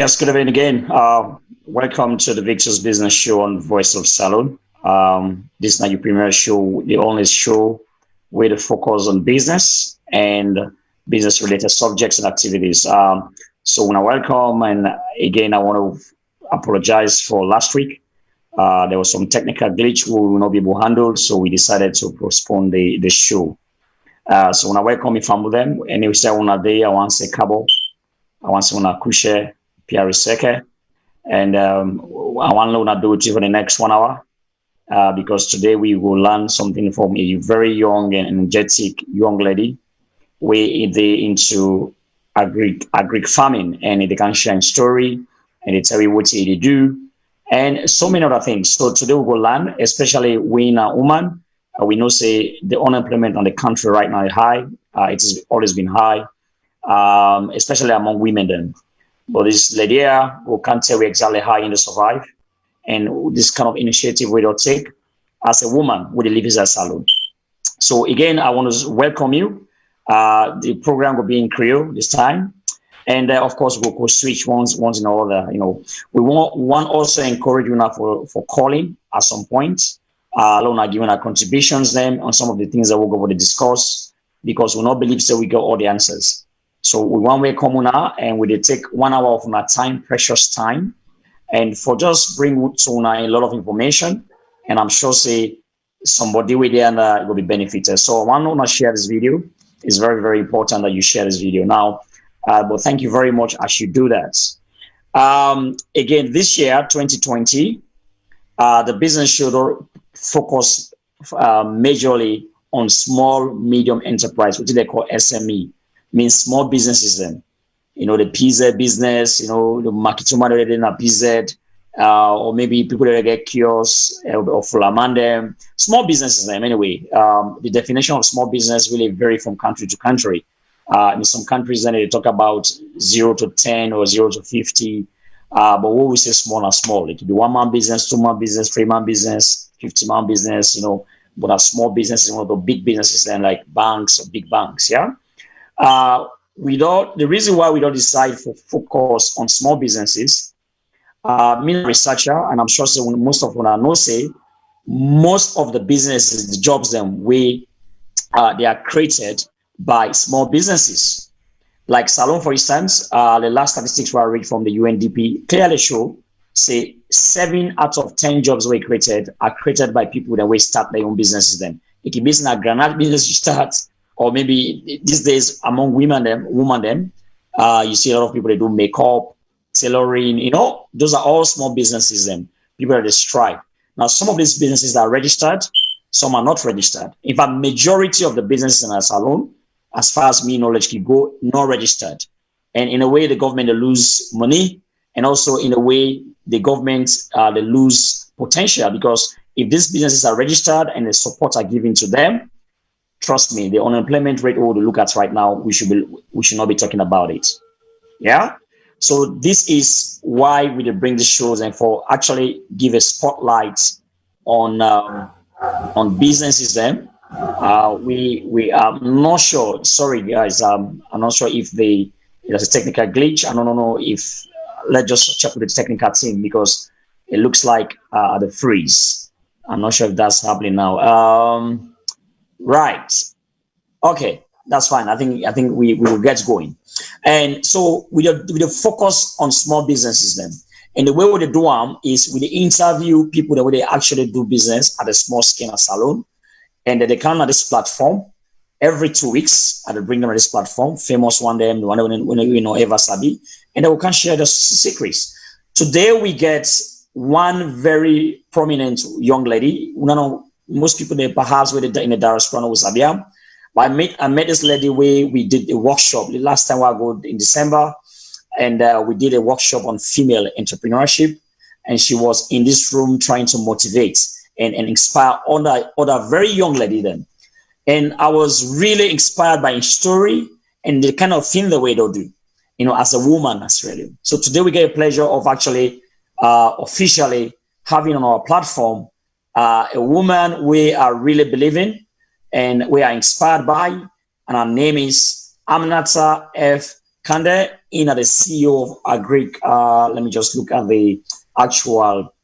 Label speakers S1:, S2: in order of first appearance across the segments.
S1: Yes, good evening again. Welcome to the Victor's Business Show on Voice of Salon. This is not your premier show, the only show with a focus on business and business related subjects and activities. So, when I welcome, and again, I want to apologize for last week. There was some technical glitch we will not be able to handle, so we decided to postpone the show. So, when I welcome if I'm with them, and we say on a day, I want to say Cabo, I want to say on a Kushe, Pierre Seke. And I want to do it for the next 1 hour because today we will learn something from a very young and energetic young lady. We they into agri farming, and they can share a story and they tell you what they do and so many other things. So today we will learn, especially when a woman. We know say the unemployment on the country right now is high. It has always been high, especially among women. Then. But this lady here who can't tell you exactly how you survive and this kind of initiative we don't take as a woman with the Living Salon. So again, I want to welcome you. The program will be in Creole this time. And of course, we'll switch once in order. We want also encourage you now for calling at some point. Alone are giving our contributions then on some of the things that we're going to discuss because we not believe that we got all the answers. So we want to come now and we take 1 hour of my time, precious time, and for just bring to a lot of information. And I'm sure say somebody with there and will be benefited. So I want to share this video. It's very, very important that you share this video now. But thank you very much as you do that. Again, this year, 2020, the business should focus majorly on small, medium enterprise, which they call SME. Means small businesses then, the pizza business, the marketing in a pizza, or maybe people that get kiosks or flamande, small businesses then anyway. The definition of small business really vary from country to country. In some countries then they talk about 0 to 10 or 0 to 50. But what we say small are small. It could be 1 man business, 2 man business, 3 man business, 50 man business, but a small business is one of the big businesses then like banks or big banks, yeah. The reason why we don't decide to focus on small businesses, me a researcher, and I'm sure so most of what I know say, most of the businesses, the jobs them they are created by small businesses. Like Salone, for instance, the last statistics I read from the UNDP clearly show, say 7 out of 10 jobs were created are created by people that will start their own businesses then. It can be a granite business you start, or maybe these days among women, you see a lot of people that do makeup, tailoring, those are all small businesses then. People that strive. Now, some of these businesses are registered, some are not registered. In fact, majority of the businesses in a salon, as far as me knowledge can go, not registered. And in a way, the government they lose money, and also in a way, the government they lose potential because if these businesses are registered and the support are given to them, trust me, the unemployment rate we will look at right now, we should not be talking about it. Yeah. So this is why we bring the shows and for actually give a spotlight on businesses. Then we are not sure. Sorry guys, I'm not sure if there's a technical glitch. I don't know if let's just check with the technical team because it looks like the freeze. I'm not sure if that's happening now. Right. Okay, that's fine. I think we will get going. And so we focus on small businesses then. And the way we do them is we interview people that they actually do business at a small scale salon. And they come on this platform every 2 weeks. I bring them on this platform, famous one them, the one ever sabi, and we can share the secrets. Today we get one very prominent young lady. Most people they perhaps were in the diaspora was Abia. But I met this lady where we did a workshop the last time I go in December, and we did a workshop on female entrepreneurship, and she was in this room trying to motivate and inspire other very young lady then. And I was really inspired by her story and the kind of thing the way they do, as a woman as really. So today we get a pleasure of actually officially having on our platform a woman we are really believing and we are inspired by, and her name is Aminata F. Kandeh in at the CEO of Agro. Let me just look at the actual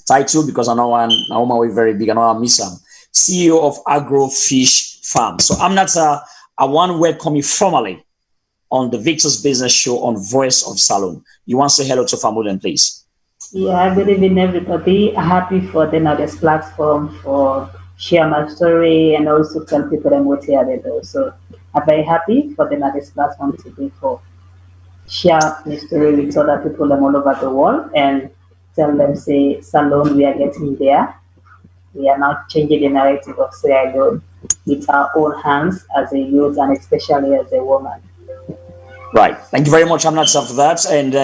S1: title because I know I'm always very big. I know I miss him. CEO of Agro Fish Farm. So Aminata, I want to welcome you formally on the Victor's Business Show on Voice of Salon. You want to say hello to Famuden, please?
S2: Yeah, good evening, everybody. Happy for this platform for share my story and also tell people them what here they do. So I'm very happy for this platform today for share my story with other people them all over the world and tell them say Salon we are getting there. We are now changing the narrative of Sierra Leone with our own hands as a youth and especially as a woman.
S1: Right. Thank you very much, Aminata, for that. And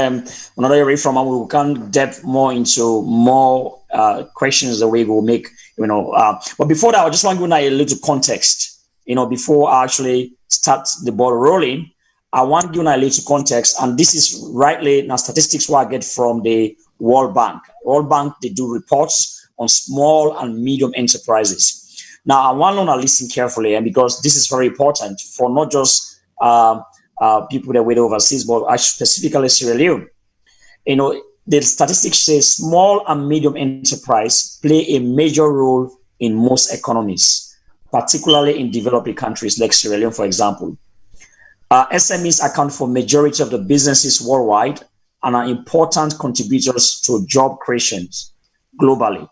S1: another area from we will come depth more into more questions that we will make, but before that, I just want to give you a little context, before I actually start the ball rolling. I want to give you a little context, and this is rightly now statistics what I get from the World Bank. World Bank, they do reports on small and medium enterprises. Now, I want to listen carefully, and because this is very important for not just people that wait overseas, but actually specifically Sierra Leone. The statistics say small and medium enterprise play a major role in most economies, particularly in developing countries like Sierra Leone, for example. SMEs account for majority of the businesses worldwide and are important contributors to job creations globally.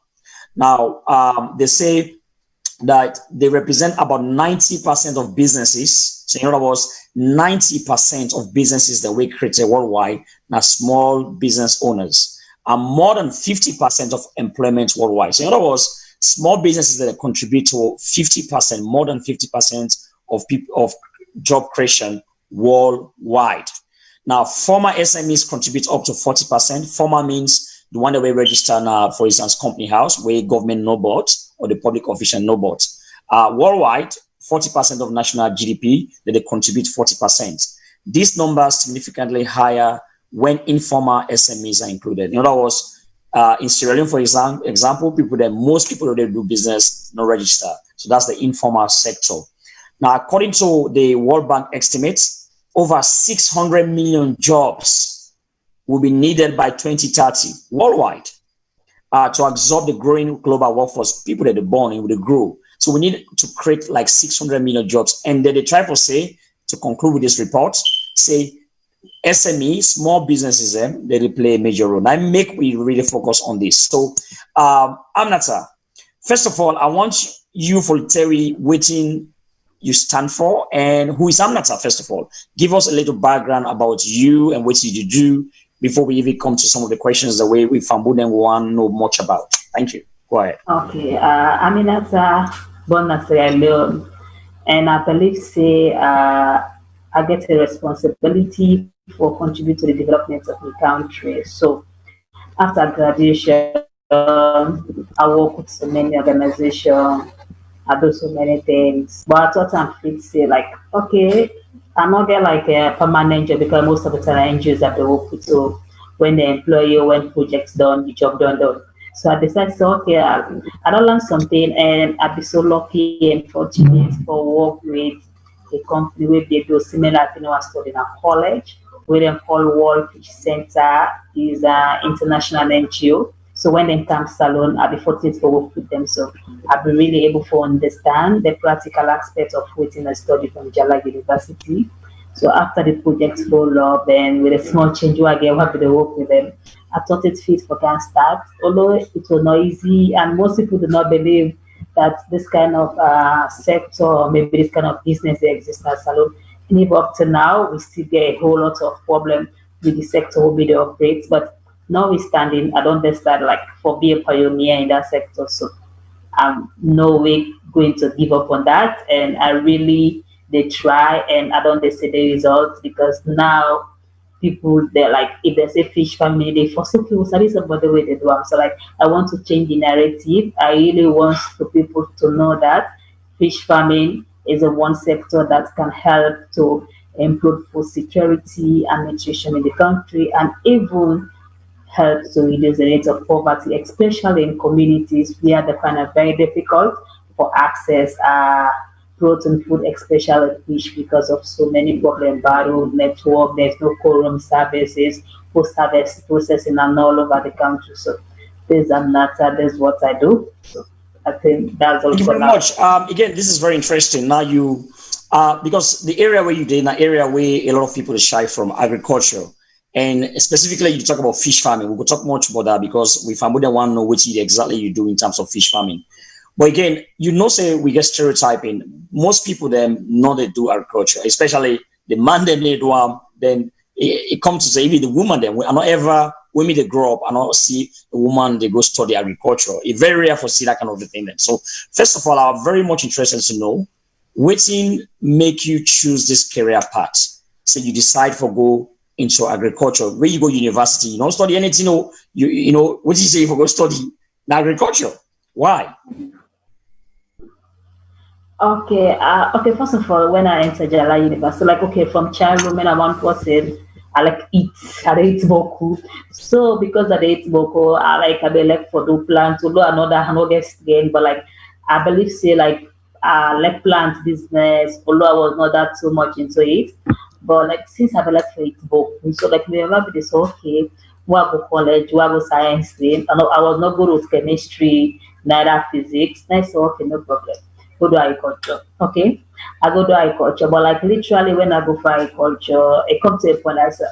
S1: Now, they say that they represent about 90% of businesses. So in other words, 90% of businesses that we create worldwide are small business owners, and more than 50% of employment worldwide. So in other words, small businesses that contribute to 50%, more than 50% of people of job creation worldwide. Now, former SMEs contribute up to 40%. Former means the one that we register now, for instance, company house, where government no board or the public official no board. Worldwide, 40% of national GDP, that they contribute 40%. These numbers significantly higher when informal SMEs are included. In other words, in Sierra Leone, for example, most people that do business no register. So that's the informal sector. Now, according to the World Bank estimates, over 600 million jobs will be needed by 2030 worldwide to absorb the growing global workforce. People that are born in will grow. So we need to create like 600 million jobs. And then they try to say, to conclude with this report, say SME, small businesses, they play a major role. I make we really focus on this. So, Aminata, first of all, I want you for Terry waiting you stand for and who is Aminata, first of all. Give us a little background about you and what did you do before we even come to some of the questions that we from Buden want to know much about. Thank you. Go ahead.
S2: Okay, Aminata born in Sierra Leone, and I believe say I get a responsibility for contribute to the development of the country. So after graduation, I work with so many organizations. I do so many things, but I thought I'm fit say like okay, I'm not get like a permanent job because most of the time NGOs have to work with. So when the employer, when projects done, the job done. So I decided, so okay, I don't learn something, and I'd be so lucky and fortunate for work with a company where they do similar thing I studied in a college, where they call World Fish Center is an international NGO. So when they come salon, I'll be fortunate to work with them. So I'll be really able to understand the practical aspect of waiting a study from Jala University. So after the project roll up and with a small change I get happy to work with them. I thought it fit for can start, although it was not easy and most people do not believe that this kind of sector or maybe this kind of business they exist at salon. And even up to now, we still get a whole lot of problem with the sector who be the operates. But notwithstanding, I don't understand like for be a pioneer in that sector. So I'm no way going to give up on that. And I really they try and I don't they see the results because now people they're like if they say fish farming, they force people study about the way they do them. So like I want to change the narrative. I really want for people to know that fish farming is a one sector that can help to improve food security and nutrition in the country and even help to reduce the rate of poverty, especially in communities where they find it very difficult for access protein food, especially fish, because of so many problem, battle network, there's no quorum services, post harvest processing and all over the country. So this and that, that's what I do. So I think that's all
S1: Thank you
S2: for
S1: very
S2: now.
S1: much. Again, this is very interesting. Now because the area where you did, an area where a lot of people are shy from agriculture, and specifically you talk about fish farming. We will talk much about that because we found that one know what exactly you do in terms of fish farming. But again, say we get stereotyping. Most people them know they do agriculture, especially the man them they do then it comes to say even the woman them. I not ever women they grow up, I not see a woman they go study agriculture. It's very rare for see that kind of thing. Then. So first of all, I'm very much interested to know what make you choose this career path. So you decide for go into agriculture. Where you go university, you don't study anything. What do you say if you go study in agriculture? Why?
S2: Okay, okay. First of all, when I entered Jala University, like okay, from childhood, when I want person, I like eat, I dey eat boku. So because I dey eat boku, I be like for do plant. Although I know get again, but like I believe say like like plant business. Although I was not that too much into it, but like since I be like for eat boku, so like me remember this okay. Where I go college, where I go science stream. I was not good with chemistry, neither physics. And I said okay, no problem, go do agriculture. Okay. I go do agriculture. But like literally when I go for agriculture, it comes to a point I say,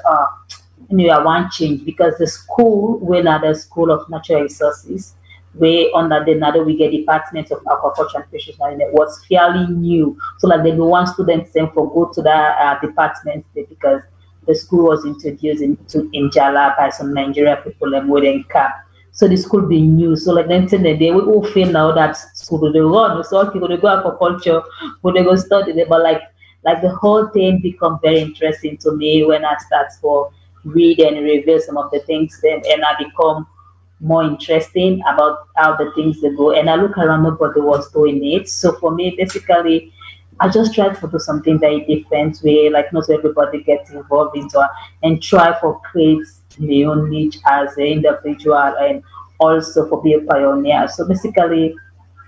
S2: anyway, I want change because the school, when at the School of Natural Resources, where under the another we get Department of Agriculture and Fisheries Management was fairly new. So like they be one student sent for go to that department because the school was introduced in Jala by some Nigerian people and within camp. So the school being new. So like then they will all feel now that school they run. So okay, they go for culture, but they go study there. But like the whole thing become very interesting to me when I start for read and review some of the things then and I become more interesting about how the things they go and I look around nobody was doing it. So for me basically I just try to do something very different way, like not everybody gets involved into it, and try for create my own niche as an individual and also for be a pioneer. So basically,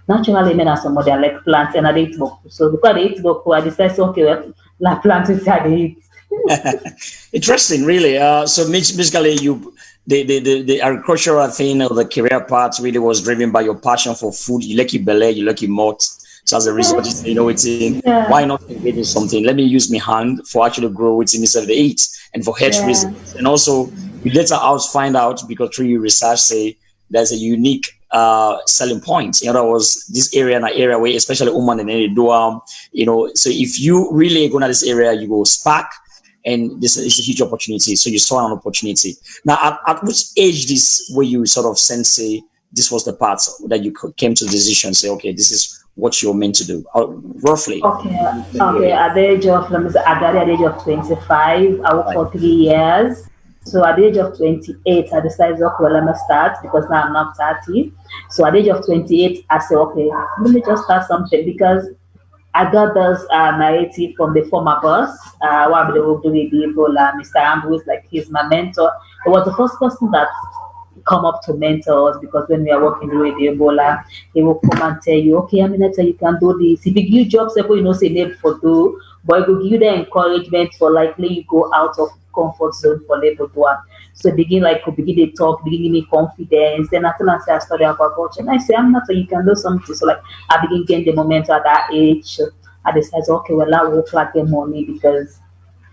S2: naturally, men are somebody I like plants and I eat boku. So because I eat boku, I decided okay, well, like plants is I eat.
S1: Interesting, really. So basically, the agricultural thing or the career path really was driven by your passion for food. You like your belly, you like your mouth. So as a result, it's in why
S2: Yeah,
S1: not engage in something? Let me use my hand for actually grow it instead of the eat and for health
S2: yeah,
S1: reasons. And also, you later out find out because through your research, say there's a unique selling point. In other words, this area and an area where especially women and any do so if you really go to this area, you go spark and this is a huge opportunity. So you saw an opportunity. Now, at which age this where you sort of sense say this was the part that you came to the decision, say, okay, this is what you're meant to do, roughly.
S2: okay, okay. At the age of let me say, at the age of 25, I worked
S1: Right.
S2: for 3 years. So at the age of 28, I decided, okay, well, let me start because now I'm not 30. So at the age of 28, I said, okay, let me just start something because I got this narrative from the former boss, what they will do with people, Mr. Ambrose, like he's my mentor. He was the first person that come up to mentor us because when we are working with the Ebola, he will come and tell you, okay, Aminata, you can do this. If you give jobs, you know, say name for do, but it will give you the encouragement for likely you go out of comfort zone for level one. So begin like begin they talk, begin give me confidence. Then after I say I study agriculture, and I say I'm not so you can do something. So like I begin getting the momentum at that age. I decided okay, well I work like the money because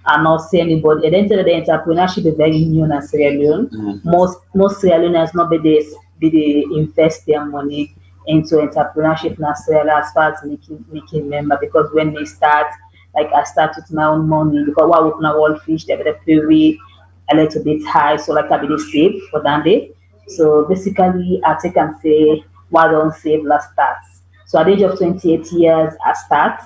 S2: I not see anybody. At the end of the day, entrepreneurship is very new in Sierra Leone.
S1: Mhm.
S2: Most Sierra Leoneans not be they invest their money into entrepreneurship in Sierra Leone as far as making member because when they start, like I start with my own money because while working at Wall Fish, they pay me a little bit high, so like I be dey save for that day. So basically, I take and say, why don't save last start? So at the age of 28 years, I start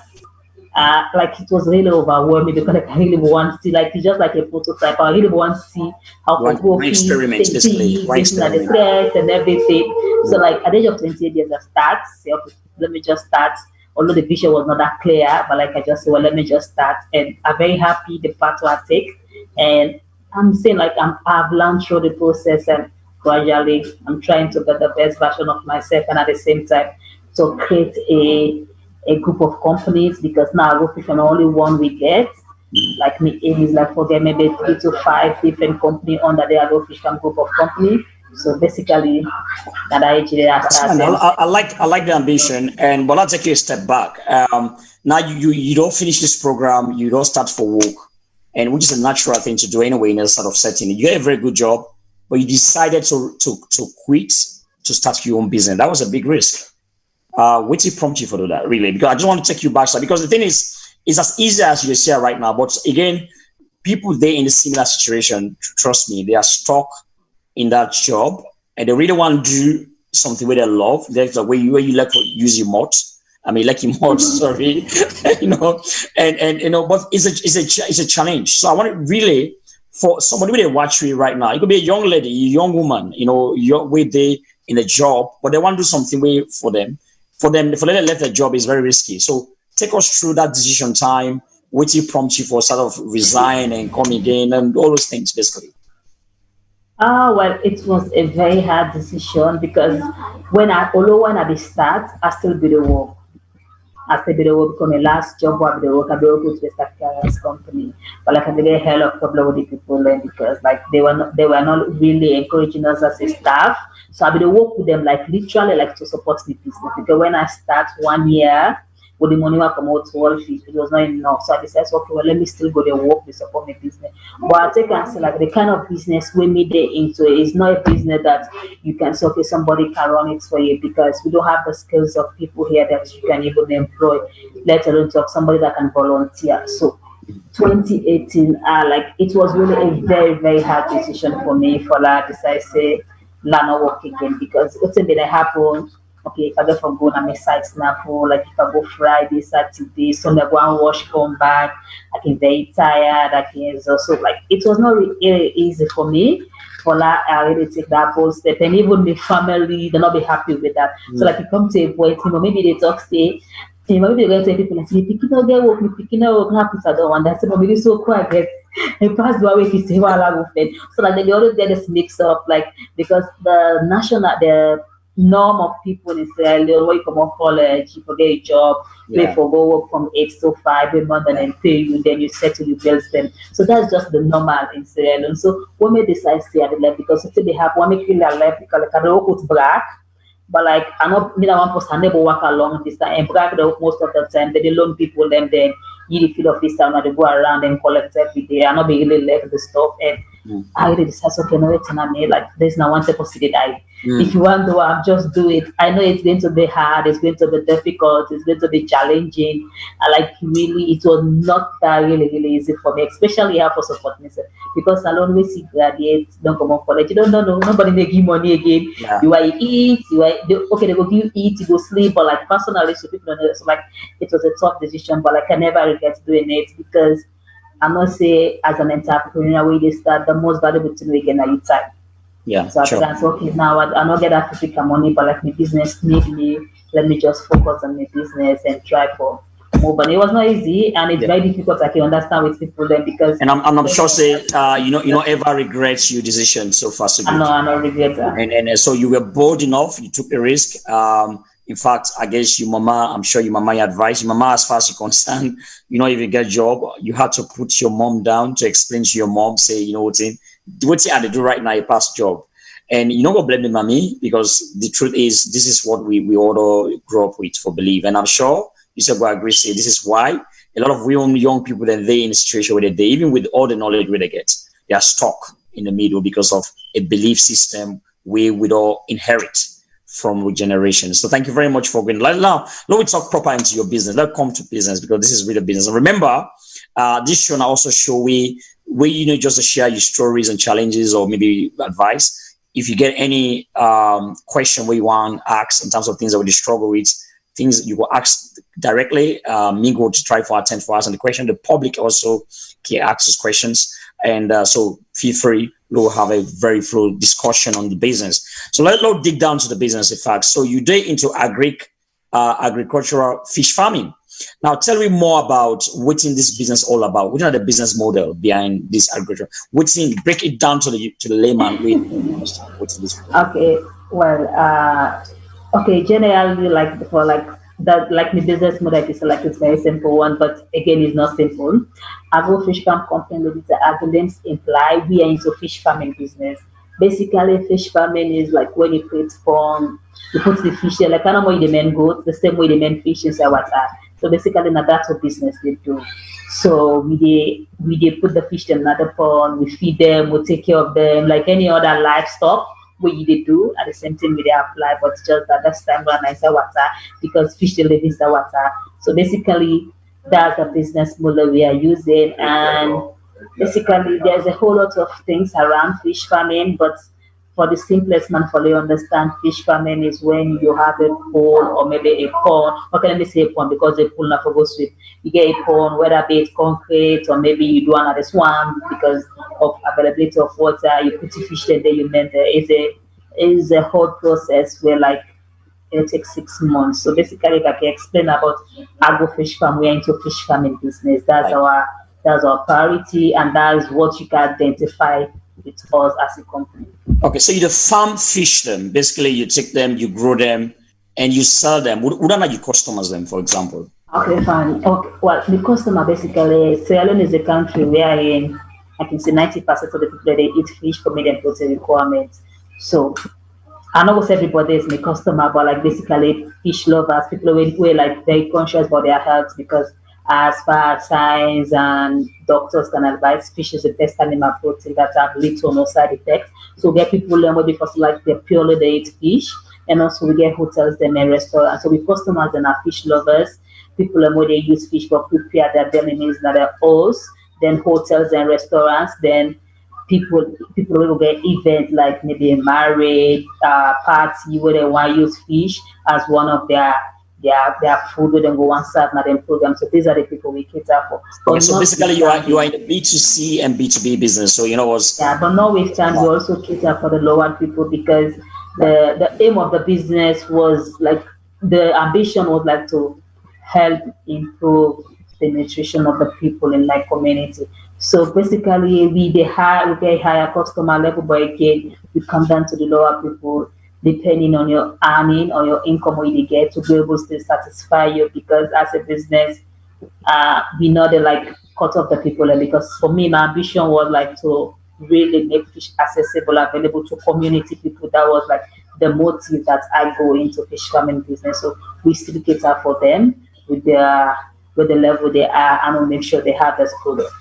S2: like it was really overwhelming because like I really want to see like it's just like a prototype. I really want to see how
S1: One
S2: photography,
S1: experiment,
S2: take
S1: basically.
S2: pics,
S1: One
S2: looking at the
S1: experiment.
S2: stress and everything. So
S1: Mm.
S2: like at the age of 28 years, I start. Say, okay, let me just start. Although the vision was not that clear, but like I just said, well, let me just start. And I'm very happy the path I take. And I'm saying like I've learned through the process and gradually I'm trying to get the best version of myself and at the same time to create a group of companies, because now Agro Fish only one we get. Like me aim is like for them maybe 3 to 5 different company under the Agro Fish group of company. So basically, that I
S1: That's fine.
S2: started.
S1: I like the ambition, and but I'll take you a step back. Now you don't finish this program, you don't start for work, and which is a natural thing to do anyway in a sort of setting. You get a very good job, but you decided to quit to start your own business. That was a big risk. What did prompt you for that, really? Because I just want to take you back, because the thing is, it's as easy as you say right now. But again, people there in a similar situation, trust me, they are stuck in that job, and they really want to do something where they love. There's a way where you like to use your mouth. I mean, like your mouth, sorry, you know, and you know, but it's a challenge. So I want to really, for somebody with a watch you right now, it could be a young lady, a young woman, you know, where they in a job, but they want to do something way for them. For them to left their job is very risky. So take us through that decision time. What you prompt you for sort of resign and come again and all those things basically.
S2: Well, it was a very hard decision because although when I did start, I still did the work. I still did the work because my last job was the work I did with the carriers company. But like I did a hell of problem with the people then, because like they were not really encouraging us as a staff. So I did work with them like literally like to support the business, because when I start 1 year with the money I come out to all fees, it was not enough. So I decided, okay, well, let me still go to work to support my business. But I take and say, like, the kind of business we made it into is not a business that you can say, okay, somebody can run it for you, because we don't have the skills of people here that you can even employ, let alone talk somebody that can volunteer. So 2018, like it was really a very, very hard decision for me for that. Decide say, not work again, because what's been happen. Okay, if I go from going on my site snap, like if I go Friday, Saturday, Sunday, go and wash, come back, I can very tired, I can also like it was not really easy for me. For that, I really take that bold step, and even the family, they're not be happy with that. So like you come to a point, maybe they talk say, maybe they're going to tell people like, say, picking up get work, picking up work, happens I don't want that. So maybe so quiet. And pass the way he say while I with them. So like they always get this mix up, like because the norm of people is when you come out college, you forget a job, wait for go work from 8 to 5 a month and then pay you, then you settle your bills then. So that's just the normal in Sierra Leone. So what made decide to stay at the left, because it's they have one make feel left because like I don't go to black. But like I know me that one person never work along this time and black the most of the time they loan people them then you feel of this town and they go around and collect every day. I not be really left the stuff and I really decide okay no it's not me like there's no one to consider that if you want to just do it. I know it's going to be hard, it's going to be difficult, it's going to be challenging. I like really it was not that really easy for me, especially here for support myself because I always see graduates don't come on college. You don't know nobody make you money again. You are eat, okay, they go give you eat, you go sleep, but like personally so people don't know. So like it was a tough decision, but like I never regret doing it because I must say as an entrepreneur when they start the most valuable thing we get are your time.
S1: Yeah,
S2: So I
S1: sure.
S2: said, okay, now I don't get that physical money, but like my business need me. Let me just focus on my business and try for more. But it was not easy, and it's very difficult. I can understand with people then because.
S1: And I'm sure say you know ever regret your decision so far so good.
S2: I don't regret that.
S1: And so you were bold enough, you took a risk. In fact, I guess your mama, I'm sure your mama advised your mama as far as you're concerned, you know, if you get a job, you had to put your mom down to explain to your mom, say, you know what you had to do right now, you pass job. And you know what blame the mommy, because the truth is this is what we all grow up with for belief. And I'm sure you said well agree, say this is why a lot of young people that they in a situation where they even with all the knowledge where they get, they are stuck in the middle because of a belief system we would all inherit from generation. So thank you very much for going. Now, let me talk proper into your business. Let's come to business because this is really business. And remember, this show now also show where you know just to share your stories and challenges or maybe advice. If you get any question where you want to ask in terms of things that we struggle with, things you will ask directly. Me go to try for attend for us and the question. The public also can ask us questions. And so feel free. We'll have a very full discussion on the business. So let's dig down to the business, in fact. So you dig into agricultural fish farming. Now, tell me more about what's in this business all about. What are the business model behind this agriculture? What's in? Break it down to the layman. What's this?
S2: Okay, well, okay, generally, like for like that like the business model is like it's very simple one, but again it's not simple. Agro fish farm company, as the names imply, we are into fish farming business. Basically, fish farming is like when you create pond, you put the fish there, like kind of way the men goat, the same way the men fish inside water. So basically, now that's what business they do. So we put the fish in another pond, we feed them, we take care of them like any other livestock. We they do at the same time we they apply, but just that that's time run inside water because fish they live inside water. So basically, that's the business model we are using, and basically there's a whole lot of things around fish farming, but for the simplest man for you understand fish farming is when you have a pool or maybe a pond. Okay, let me say a pond because a pool not for go sweep. You get a pond, whether be it concrete or maybe you do another swamp because of availability of water. You put the fish there, then you maintain. Is a whole process where like it takes 6 months. So basically, if I can explain about agro fish farm, we're into fish farming business.
S1: Right.
S2: That's our priority, and that's what you can identify with us as a company.
S1: Okay, so you farm fish them. Basically, you take them, you grow them, and you sell them. Would not you customers them, for example?
S2: Okay, fine. Okay, well, the customer basically, Sierra Leone is a country where in I can say 90% of the people that they eat fish for medium protein requirements. So I know everybody is my customer, but like basically fish lovers, people who are like very conscious about their health because as far as science and doctors can advise, fish is the best animal protein that have little or no side effects. So we get people maybe first like they purely they eat fish, and also we get hotels and restaurants. So we customers and our fish lovers, people who they use fish for prepare their daily meals that are hosts, then hotels and restaurants, then people will get event like maybe a marriage party where they want to use fish as one of their food where they go one side now them program. So these are the people we cater for.
S1: Okay, so basically you are in the B2C and B2B business. So you know what's
S2: but notwithstanding we also cater for the lower people because the aim of the business was like the ambition was like to help improve the nutrition of the people in my community. So basically, we get higher customer level, but again, we come down to the lower people depending on your earning or your income what you get to be able to satisfy you. Because as a business, we know they like cut off the people, and because for me, my ambition was like to really make fish accessible, available to community people. That was like the motive that I go into fish farming business. So we still cater for them with the level they are and we'll make sure they have this product.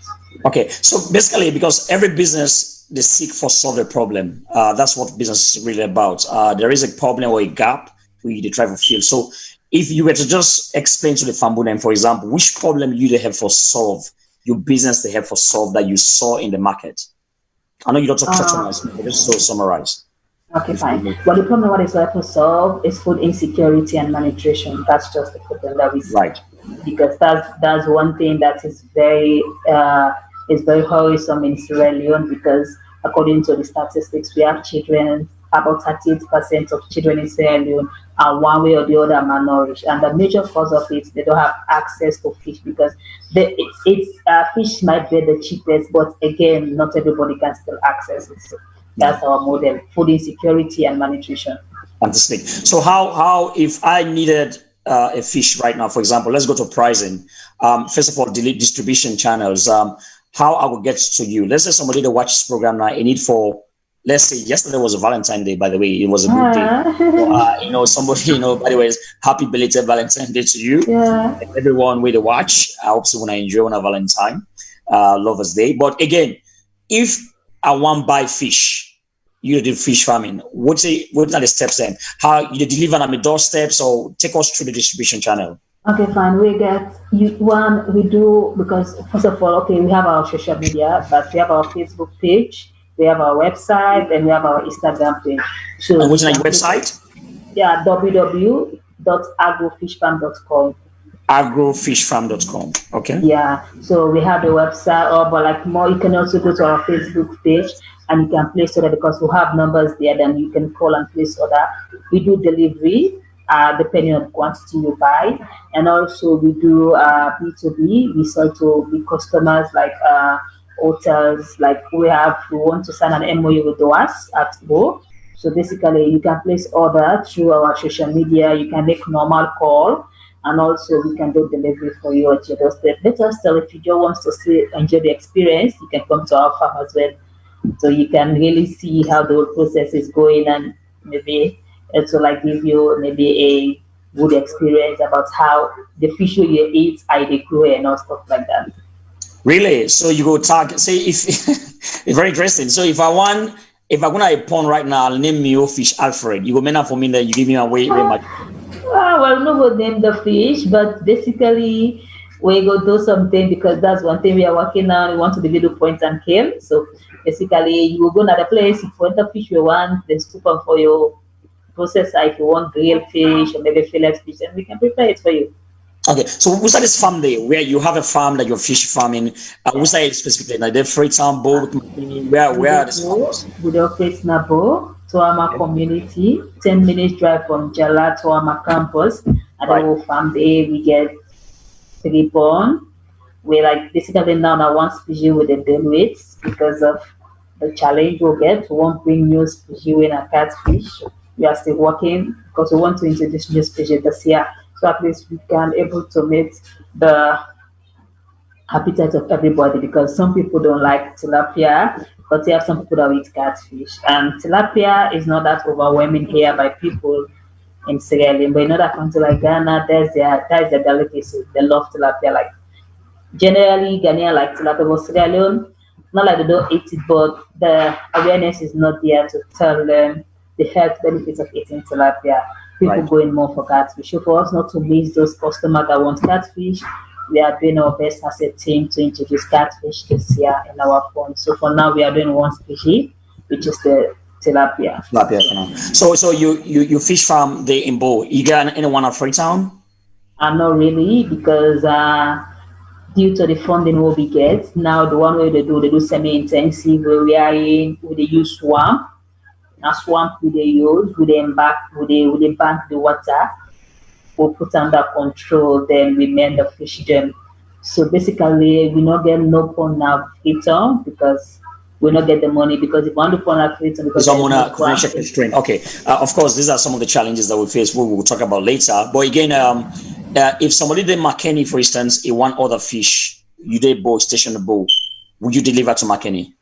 S1: Okay, so basically, because every business they seek for solve a problem. That's what business is really about. There is a problem or a gap we they try to fill. So, if you were to just explain to the Fambunen, for example, which problem you they have for solve, your business they have for solve that you saw in the market. I know you don't talk customers, but just so summarize.
S2: Okay, fine. Well, the problem what is left to solve is food insecurity and malnutrition. That's just the problem that we see.
S1: Right.
S2: Because that's one thing that is very worrisome in Sierra Leone because according to the statistics, we have children, about 38% of children in Sierra Leone are one way or the other malnourished. And the major cause of it, they don't have access to fish because fish might be the cheapest, but again, not everybody can still access it. So that's our model, food insecurity and malnutrition.
S1: Fantastic. So how if I needed a fish right now, for example, let's go to pricing. First of all, delete distribution channels. How I will get to you. Let's say somebody that watches this program now, I need for, let's say yesterday was a Valentine's Day, by the way, it was a good day. So, somebody, by the way, happy belated Valentine's Day to you.
S2: Yeah.
S1: Everyone with the watch. I hope so when I enjoy on a Valentine, Lover's Day. But again, if I want to buy fish, you do fish farming. What are the steps then? How you deliver on the doorsteps or take us through the distribution channel?
S2: Okay, fine. We do because first of all, okay, we have our social media, but we have our Facebook page, we have our website, and we have our Instagram page.
S1: So and what's your website?
S2: Yeah, www.agrofishfarm.com.
S1: Agrofishfarm.com. Okay.
S2: Yeah. So we have the website, but like more, you can also go to our Facebook page and you can place order because we have numbers there. Then you can call and place order. We do delivery. Depending on the quantity you buy, and also we do B2B. We sell to big customers like hotels. Like we want to sign an MOU with us at Agro. So basically, you can place order through our social media. You can make normal call, and also we can do delivery for you at your doorstep. Let us tell if you just want to see enjoy the experience, you can come to our farm as well. So you can really see how the whole process is going, and maybe also like give you maybe a good experience about how the fish you eat, how they grow and all stuff like that.
S1: Really? So you go tag. Say if it's very interesting. So if I want to pond right now, I'll name me your fish Alfred. You go mention for me that you give me away very much.
S2: Well, no go name the fish, but basically we go do something because that's one thing we are working on. We want to do point and kill. So basically, you will go to the place, you point the fish you want, then scoop them for you, process if you want grilled fish or maybe fillet fish, and we can prepare it for you.
S1: Okay, so who's that this farm there where you have a farm that you're fish farming? Who's that specifically? Like the Freetown boat, where are these farms?
S2: We operate Nabo to our community, 10 minutes drive from Jala to our campus. And then
S1: Right.
S2: we'll farm there, we get 3 pound. We like basically now one species with the deal weights because of the challenge we'll get. We won't bring new species in a catfish. We are still working because we want to introduce new species this year. So at least we can able to meet the appetite of everybody because some people don't like tilapia, but you have some people that eat catfish. And tilapia is not that overwhelming here by people in Sierra Leone, but in other countries like Ghana, there's their delicacy. They love tilapia. Like generally, Ghanaian like tilapia, but Sierra Leone, not like they don't eat it, but the awareness is not there to tell them the health benefits of eating tilapia. People
S1: Right.
S2: going more for catfish. So for us not to miss those customers that want catfish, we are doing our best as a team to introduce catfish this year in our fund. So for now, we are doing one species, which is the tilapia.
S1: Tilapia for now. So you fish farm there in Bo. You got anyone at Freetown?
S2: Not really because due to the funding what we get now, the one way they do semi-intensive where we are in, where they use swamp. Now swamp we they use, we they embark, we they bank the water, we put under control, then we mend the fish them. So basically, we not get no pond now return because we not get the money because if we want to pond our return because there is
S1: Someone
S2: no
S1: a
S2: swamp.
S1: financial constraint. Okay, of course, these are some of the challenges that we face. We will talk about later. But again, if somebody did McKinney, for instance, a one other fish, you did bow station the bow, would you deliver to McKinney?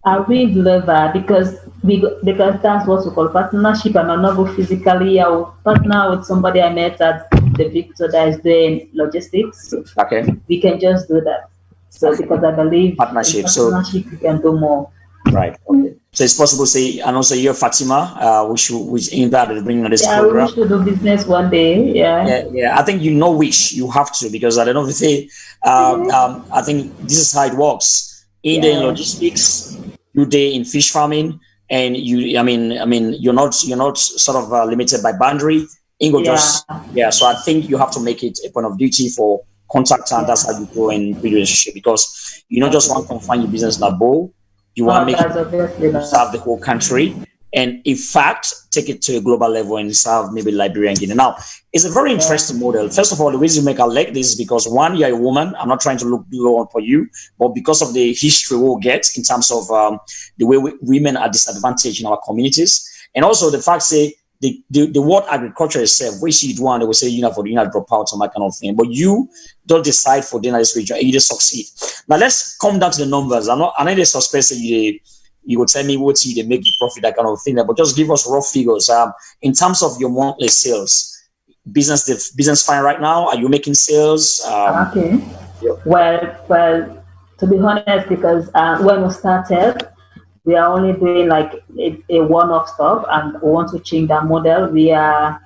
S2: I really love that because that's what we call partnership. I might not go physically. I will partner with somebody I met at the Victor that is doing logistics. So
S1: Okay,
S2: we can just do that. So because I believe in
S1: partnership. So
S2: partnership we can do more.
S1: right. Okay. So it's possible to say, and also you're Fatima, which in that is bringing on this
S2: Yeah, we
S1: program.
S2: wish to do business one day. Yeah.
S1: Yeah, yeah. I think which you have to because at the end of the day, I think this is how it works. In the
S2: Yeah.
S1: logistics, you day in fish farming, and you. I mean, you're not sort of limited by boundary. Ingo
S2: Yeah.
S1: just yeah. So I think you have to make it a point of duty for contact, and that's
S2: Yeah.
S1: how you grow in relationship because you not just
S2: That's
S1: want
S2: it.
S1: to confine your business in a bowl. You want to
S2: No,
S1: make
S2: that's obviously
S1: to
S2: not.
S1: serve the whole country and in fact take it to a global level and serve maybe Liberia and Guinea. Now, it's a very
S2: Yeah.
S1: interesting model. First of all, the reason you make I like this is because one, you're a woman. I'm not trying to look low on for you, but because of the history we'll get in terms of the way women are disadvantaged in our communities, and also the fact say the word agriculture itself, which you do want, they will say for the drop out and that kind of thing. But you don't decide for the this region, you just succeed. Now let's come down to the numbers. I know they suspect that you will tell me what you they make the profit, that kind of thing. But just give us raw figures. In terms of your monthly sales, business fine right now. Are you making sales?
S2: Okay.
S1: Yeah.
S2: Well, to be honest, because when we started, we are only doing like a one-off stop, and we want to change that model. We are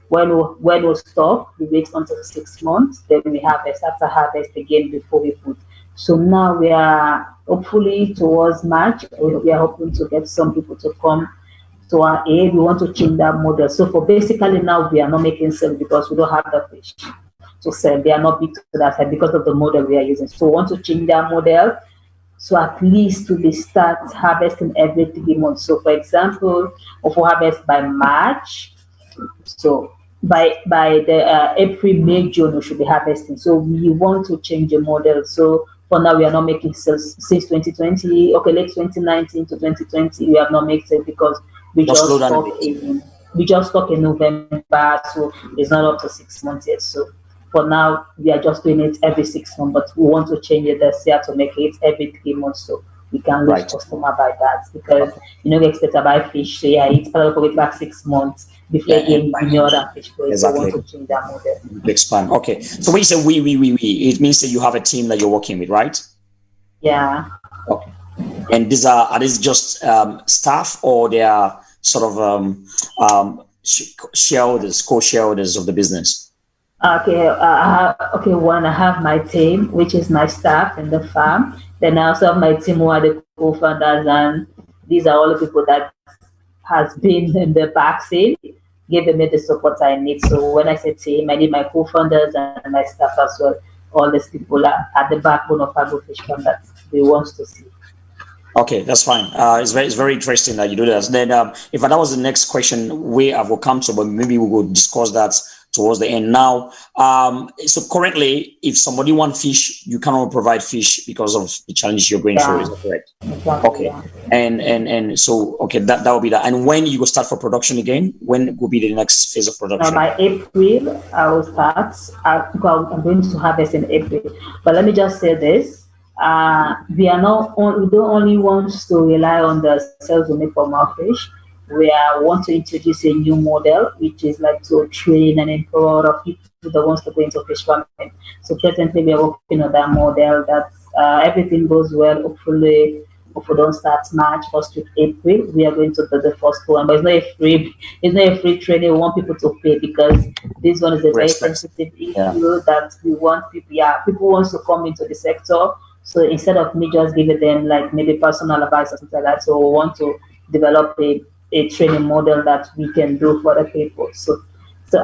S2: when we stop, we wait until 6 months, then we harvest. After harvest again before we put. So now we are hopefully towards March. We are hoping to get some people to come to our aid. We want to change that model. So for basically now we are not making sales because we don't have the fish to sell. They are not big to that side because of the model we are using. So we want to change that model. So at least we start harvesting every 3 months. So for example, if we harvest by March, so by the April, May, June, we should be harvesting. So we want to change the model. So for now, we are not making sales since 2020. Okay, late 2019 to 2020, we have not made sales because we
S1: Just slow
S2: just
S1: down a
S2: stock
S1: bit.
S2: in we just stock in November, so it's not up to 6 months yet. So for now, we are just doing it every 6 months, but we want to change it this year to make it every 3 months. So we can lose
S1: Right.
S2: customer by that because you know we expect to buy fish. So yeah, it's probably for it back 6 months before
S1: Yeah, and
S2: again we know that fish place. So we want
S1: exactly.
S2: to change that model.
S1: To expand. Okay. So when you say we, it means that you have a team that you're working with, right?
S2: Yeah.
S1: Okay. And these are these just staff, or they are sort of shareholders, co-shareholders of the business?
S2: Okay. Okay. One, I have my team, which is my staff in the farm. Then I also have my team who are the co-founders, and these are all the people that has been in the vaccine, giving me the support I need. So when I say team, I need my co-founders and my staff as well. All these people are at the backbone of Agrofish Farm that we want to see.
S1: Okay, that's fine. It's very interesting that you do that. Then, if that was the next question, we will come to, but maybe we will discuss that towards the end. Now, so currently, if somebody want fish, you cannot provide fish because of the challenges you're going through. Is
S2: Yeah,
S1: that correct?
S2: exactly.
S1: Okay,
S2: Yeah.
S1: and so okay, that will be that. And when you go start for production again? When will be the next phase of
S2: Now
S1: production?
S2: by April, I will start. I'm going to harvest in April. But let me just say this: we are not. We don't only want to rely on the sales we make from our fish. We want to introduce a new model, which is like to train and empower other people that wants to go into fish farming. So presently, we are working on that model. That everything goes well. Hopefully, if we don't start March, first week April, we are going to do the first one. But it's not a free training. We want people to pay because this one is a very
S1: Respect.
S2: sensitive
S1: Yeah.
S2: issue that we want people. Yeah, people wants to come into the sector. So instead of me just giving them like maybe personal advice or something like that, so we want to develop a training model that we can do for the people. So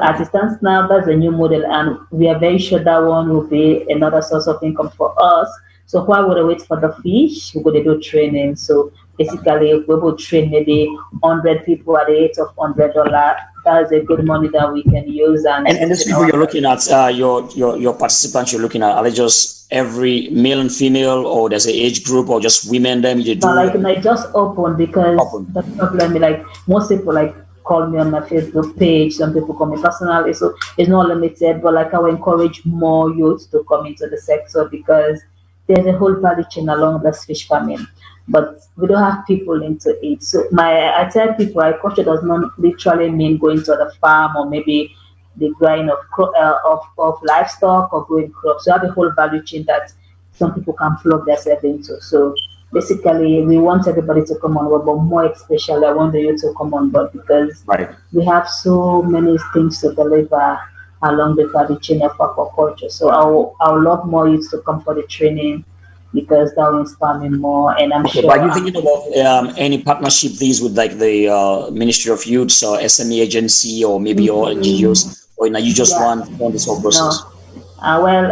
S2: as it stands now, that's a new model, and we are very sure that one will be another source of income for us. So while we wait for the fish, we're going to do training. So basically, we will train maybe 100 people at the rate of $100. That's a good money that we can use and
S1: And these
S2: sustain
S1: people you're
S2: ourselves.
S1: looking at, your participants you're looking at, are they just every male and female, or there's an age group, or just women? Them you
S2: But
S1: do
S2: like just open because
S1: open.
S2: the problem like most people like call me on my Facebook page, some people call me personally, so it's not limited, but like I will encourage more youth to come into the sector because there's a whole value chain along this fish farming. But we don't have people into it. So my I tell people agriculture does not literally mean going to the farm or maybe the growing of livestock or growing crops. So have a whole value chain that some people can plug themselves into. So basically, we want everybody to come on board, but more especially, I want the youth to come on board because
S1: Right.
S2: we have so many things to deliver along the value chain of aquaculture. So I would love more youth to come for the training because that will inspire me more. And I'm
S1: Okay, but are
S2: sure
S1: you
S2: I'm
S1: thinking about any partnership these with like the Ministry of Youth or SME agency, or maybe your
S2: mm,
S1: NGOs, or now you just
S2: yeah,
S1: want this whole
S2: no.
S1: process?
S2: Well,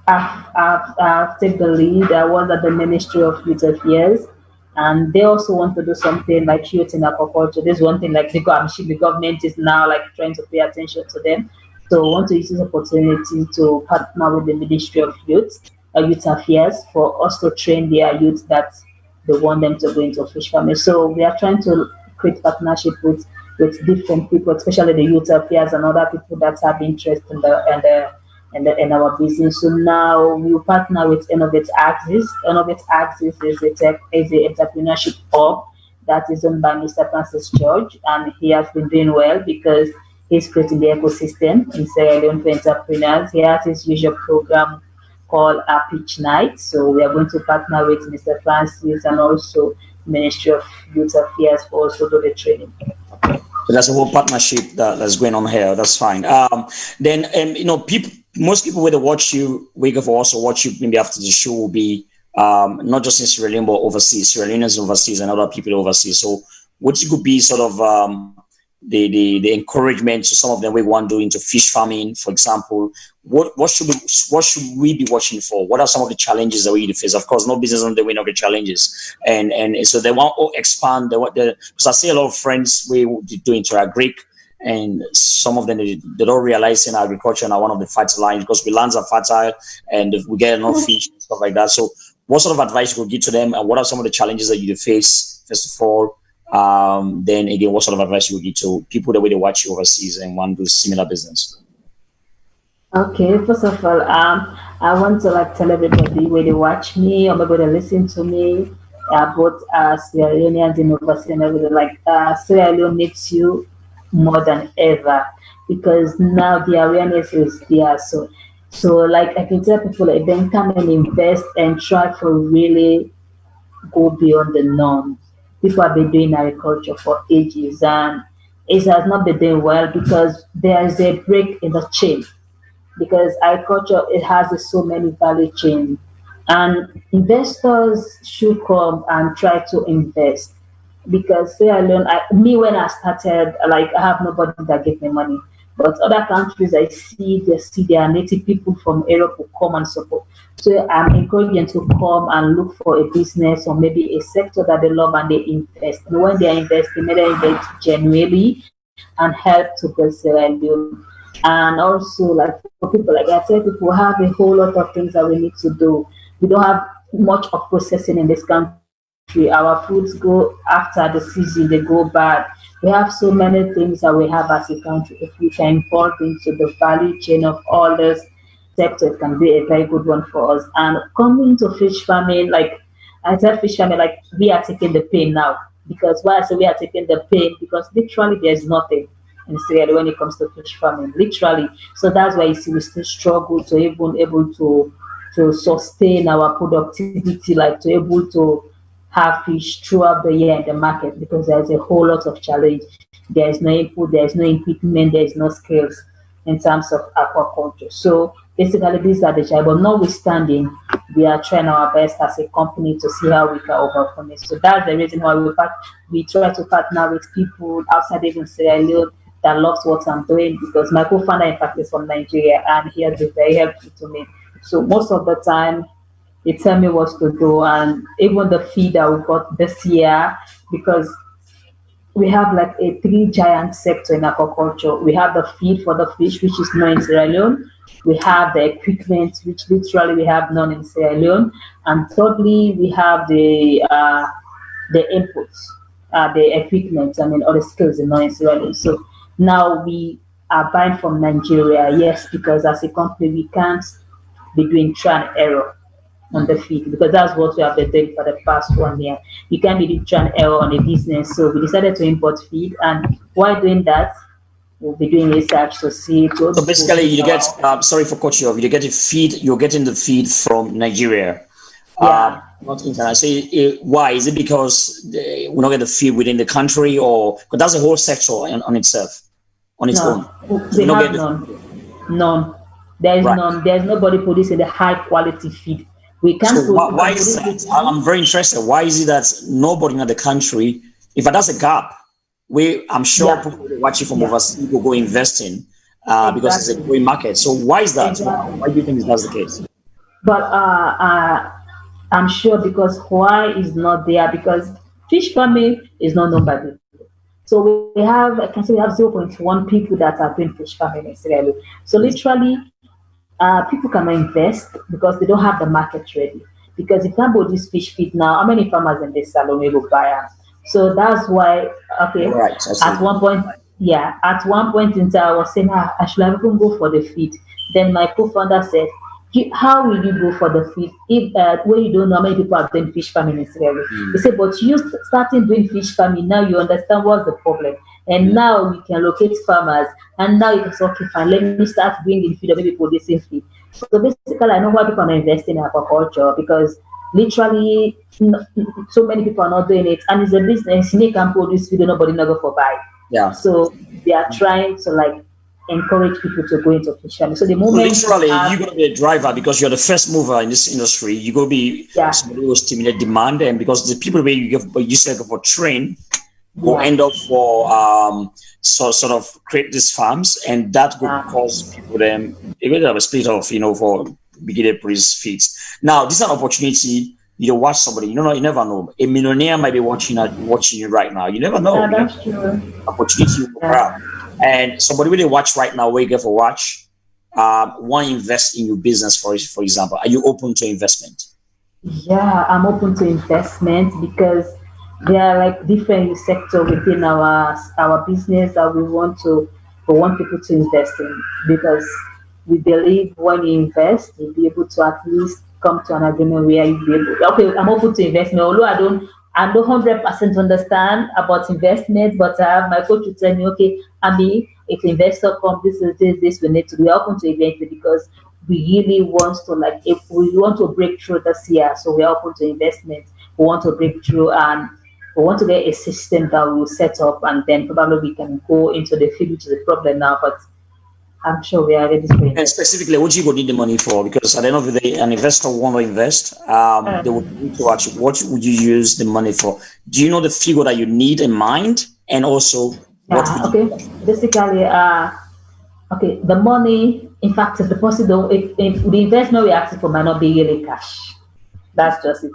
S2: I've taken the lead. I was at the Ministry of Youth Affairs, and they also want to do something like youth in aquaculture. This one thing like I'm sure the government is now like trying to pay attention to them. So I want to use this opportunity to partner with the Ministry of Youth Affairs for us to train their youth that they want them to go into fish farming. So we are trying to create partnership with different people, especially the youth affairs and other people that have interest in our business. So now we partner with Innovate Axis. Innovate Axis is a entrepreneurship hub that is owned by Mr. Francis George, and he has been doing well because he's creating the ecosystem in Sierra Leone for entrepreneurs. He has his usual program called a Pitch Night. So we are going to partner with Mr. Francis and also Ministry of Youth Affairs for also do the training.
S1: So that's a whole partnership that's going on here. That's fine. Then people, most people when they watch you, we go for also watch you maybe after the show will be not just in Sierra Leone but overseas, Sierra Leoneans overseas and other people overseas. So what could be sort of the encouragement to some of them we want to do into fish farming, for example? What should we be watching for? What are some of the challenges that we need to face? Of course, no business on the way, no the challenges, and so they want to expand. They want because I see a lot of friends we do interact Greek, and some of them they don't realize in agriculture are one of the fertile lines because we lands are fertile and we get enough fish and stuff like that. So, what sort of advice you could give to them, and what are some of the challenges that you face first of all? Then again, what sort of advice you would give to people the way they watch you overseas and want to do similar business?
S2: Okay, first of all, I want to like tell everybody where they watch me or maybe they listen to me, both Sierra Leoneans in overseas and everything. Like Sierra Leone needs you more than ever because now the awareness is there. So like I can tell people like then come and invest and try for really go beyond the norm. People have been doing agriculture for ages and it has not been doing well because there is a break in the chain because agriculture it has so many value chain and investors should come and try to invest because say alone me when I started like I have nobody that gave me money but other countries I see their native people from Europe will come and support so I'm encouraging to come and look for a business or maybe a sector that they love and they invest and when they are investing they invest genuinely and help to build Sierra Leone and also like for people like I tell people we have a whole lot of things that we need to do. We don't have much of processing in this country. Our foods go after the season, they go bad. We have so many things that we have as a country. If we can involve into the value chain of all this sector, it can be a very good one for us. And coming to fish farming, like I tell fish farming, like we are taking the pain now. Because why I say we are taking the pain? Because literally there's nothing in Sierra when it comes to fish farming, literally. So that's why you see we still struggle to even able to sustain our productivity, like to able to have fish throughout the year in the market because there's a whole lot of challenge. There is no input, there is no equipment, there is no skills in terms of aquaculture. So basically these are the challenges. But notwithstanding, we are trying our best as a company to see how we can overcome it. So that's the reason why we try to partner with people outside even Sierra Leone that loves what I'm doing because my co-founder in fact is from Nigeria and he has been very helpful to me. So most of the time they tell me what to do and even the feed that we got this year because we have like a three giant sector in aquaculture. We have the feed for the fish, which is not in Sierra Leone. We have the equipment, which literally we have none in Sierra Leone. And thirdly, we have the inputs, the equipment, I mean, all the skills in non in Sierra Leone. So now we are buying from Nigeria, yes, because as a company, we can't be doing trial and error on the feed because that's what we have been doing for the past 1 year. You can't be doing trial and error on a business. So we decided to import feed. And while doing that, we'll be doing research to see
S1: So
S2: to
S1: basically,
S2: boost
S1: you get,
S2: our
S1: sorry for cutting you off, you get a feed, you're getting the feed from Nigeria,
S2: yeah.
S1: not international. So why? Is it because we're not getting the feed within the country or, because that's a whole sector on itself, on its own.
S2: No,
S1: So
S2: we
S1: we're not
S2: have
S1: getting the
S2: none.
S1: feed.
S2: None. There is
S1: Right.
S2: none. There's nobody producing the high quality feed.
S1: So
S2: We
S1: why
S2: can
S1: is
S2: produce
S1: that?
S2: it.
S1: I'm very interested. Why is it that nobody in the country, if that's a gap, I'm sure
S2: Yeah.
S1: people watching from
S2: Yeah.
S1: overseas will go investing because it's a
S2: Exactly.
S1: growing market. So why is that? Why
S2: Exactly.
S1: do you think that's the case?
S2: But I'm sure because why is not there because fish farming is not known by people. So we have, I can say we have zero point 0.1 people that are doing fish farming in Sierra Leone. So literally, people cannot invest because they don't have the market ready. Because if you can't buy this fish feed now, how many farmers in this salon will buy them? So that's why, okay,
S1: Right, I
S2: at
S1: see.
S2: one point, yeah, at one point in time, I was saying, I should have even go for the feed. Then my co-founder said, how will you go for the feed if when you don't know how many people are doing fish farming in Sierra Leone? He
S1: Mm,
S2: said, but you starting doing fish farming now, you understand what's the problem, and
S1: mm.
S2: now you can locate farmers, and now you can say, okay, fine, let me start bringing feed or maybe producing feed. So basically, I know why people are not investing in aquaculture because literally so many people are not doing it, and it's a business. You can produce feed, nobody not go for buy.
S1: Yeah.
S2: So they are trying to like encourage people to go into fish farming. So the
S1: So
S2: moment you
S1: literally,
S2: have
S1: you're gonna be a driver because you're the first mover in this industry. You're gonna be
S2: yeah.
S1: somebody who will stimulate demand, and because the people where you said for train go
S2: Yeah,
S1: end up for sort of create these farms, and that could
S2: yeah,
S1: cause people them even have a split off, for beginner produce feeds. Now, this is an opportunity. You watch somebody, you never know. A millionaire might be watching you right now. You never know.
S2: yeah,
S1: You never
S2: that's true.
S1: opportunity will grab.
S2: Yeah,
S1: And somebody really watch right now, where you get for watch, want to invest in your business, for example. Are you open to investment?
S2: yeah, I'm open to investment because there are like different sector within our business that we want people to invest in because we believe when you invest, you'll be able to at least come to an agreement where you'll be able, okay, I'm open to investment, although I don't 100% understand about investment, but my coach would tell me, okay, Ami, if investor comes, this we need to be open to investment because we really want to, like, if we want to break through this year, so we're open to investment. We want to break through and we want to get a system that will set up, and then probably we can go into the field, which is a problem now, but I'm sure we are ready for it.
S1: And specifically, what you go need the money for? Because at the end of the day, an investor want to invest. They would need to ask you, what would you use the money for? Do you know the figure that you need in mind? And also, what?
S2: Okay, basically, okay, the money. In fact, if the possible, if the investment we're asking for might not be really cash, that's just it.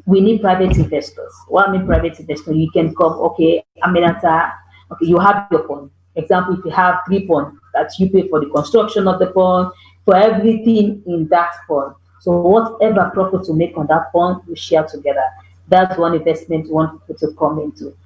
S2: We need private investors. What I mean private investor, you can come, okay, Aminata, okay, you have your pond. Example, if you have 3 ponds that you pay for the construction of the pond, for everything in that pond. So whatever profit you make on that pond, we share together. That's one investment you want people to come into.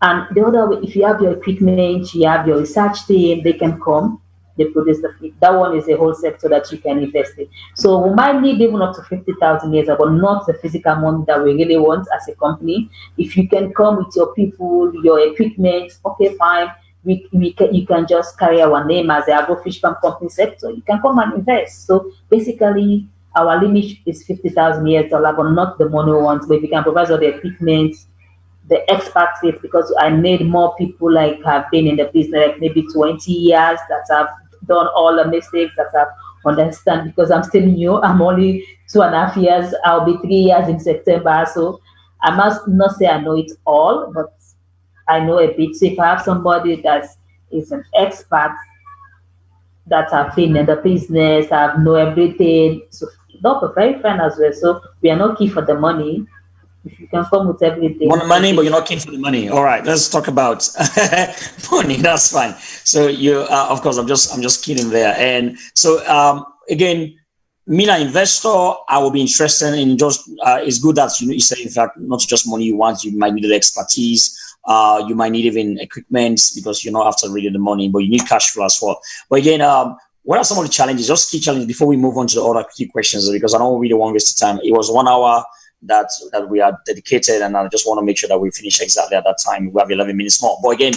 S2: And the other way, if you have your equipment, you have your research team, they can come, they produce the feed. That one is a whole sector that you can invest in. So we might need even up to 50,000 years, but not the physical money that we really want as a company. If you can come with your people, your equipment, okay, fine. You can just carry our name as the Agro Fish Farm Company sector. You can come and invest. So basically, our limit is 50,000 years, but not the money we want. But if you can provide all the equipment, the expertise, because I need more people like have been in the business like maybe 20 years that have done all the mistakes, that have understand, because I'm still new. I'm only 2.5 years. I'll be 3 years in September. So I must not say I know it all, but I know a bit. So if I have somebody that is an expert that have been in the business, have know everything, so not very fine as well. So we are not key for the money. If you can come with everything.
S1: Want money, but you're not keen for the money. All right, let's talk about money. That's fine. So you, of course, I'm just kidding there. And so again, me an investor, I will be interested in just. It's good that you say, in fact, not just money you want. You might need the expertise. You might need even equipment because you're not after really the money, but you need cash flow as well. But again, what are some of the challenges? Just key challenges before we move on to the other key questions, because I don't really want to waste the time. It was 1 hour that we are dedicated, and I just want to make sure that we finish exactly at that time. We have 11 minutes more. But again,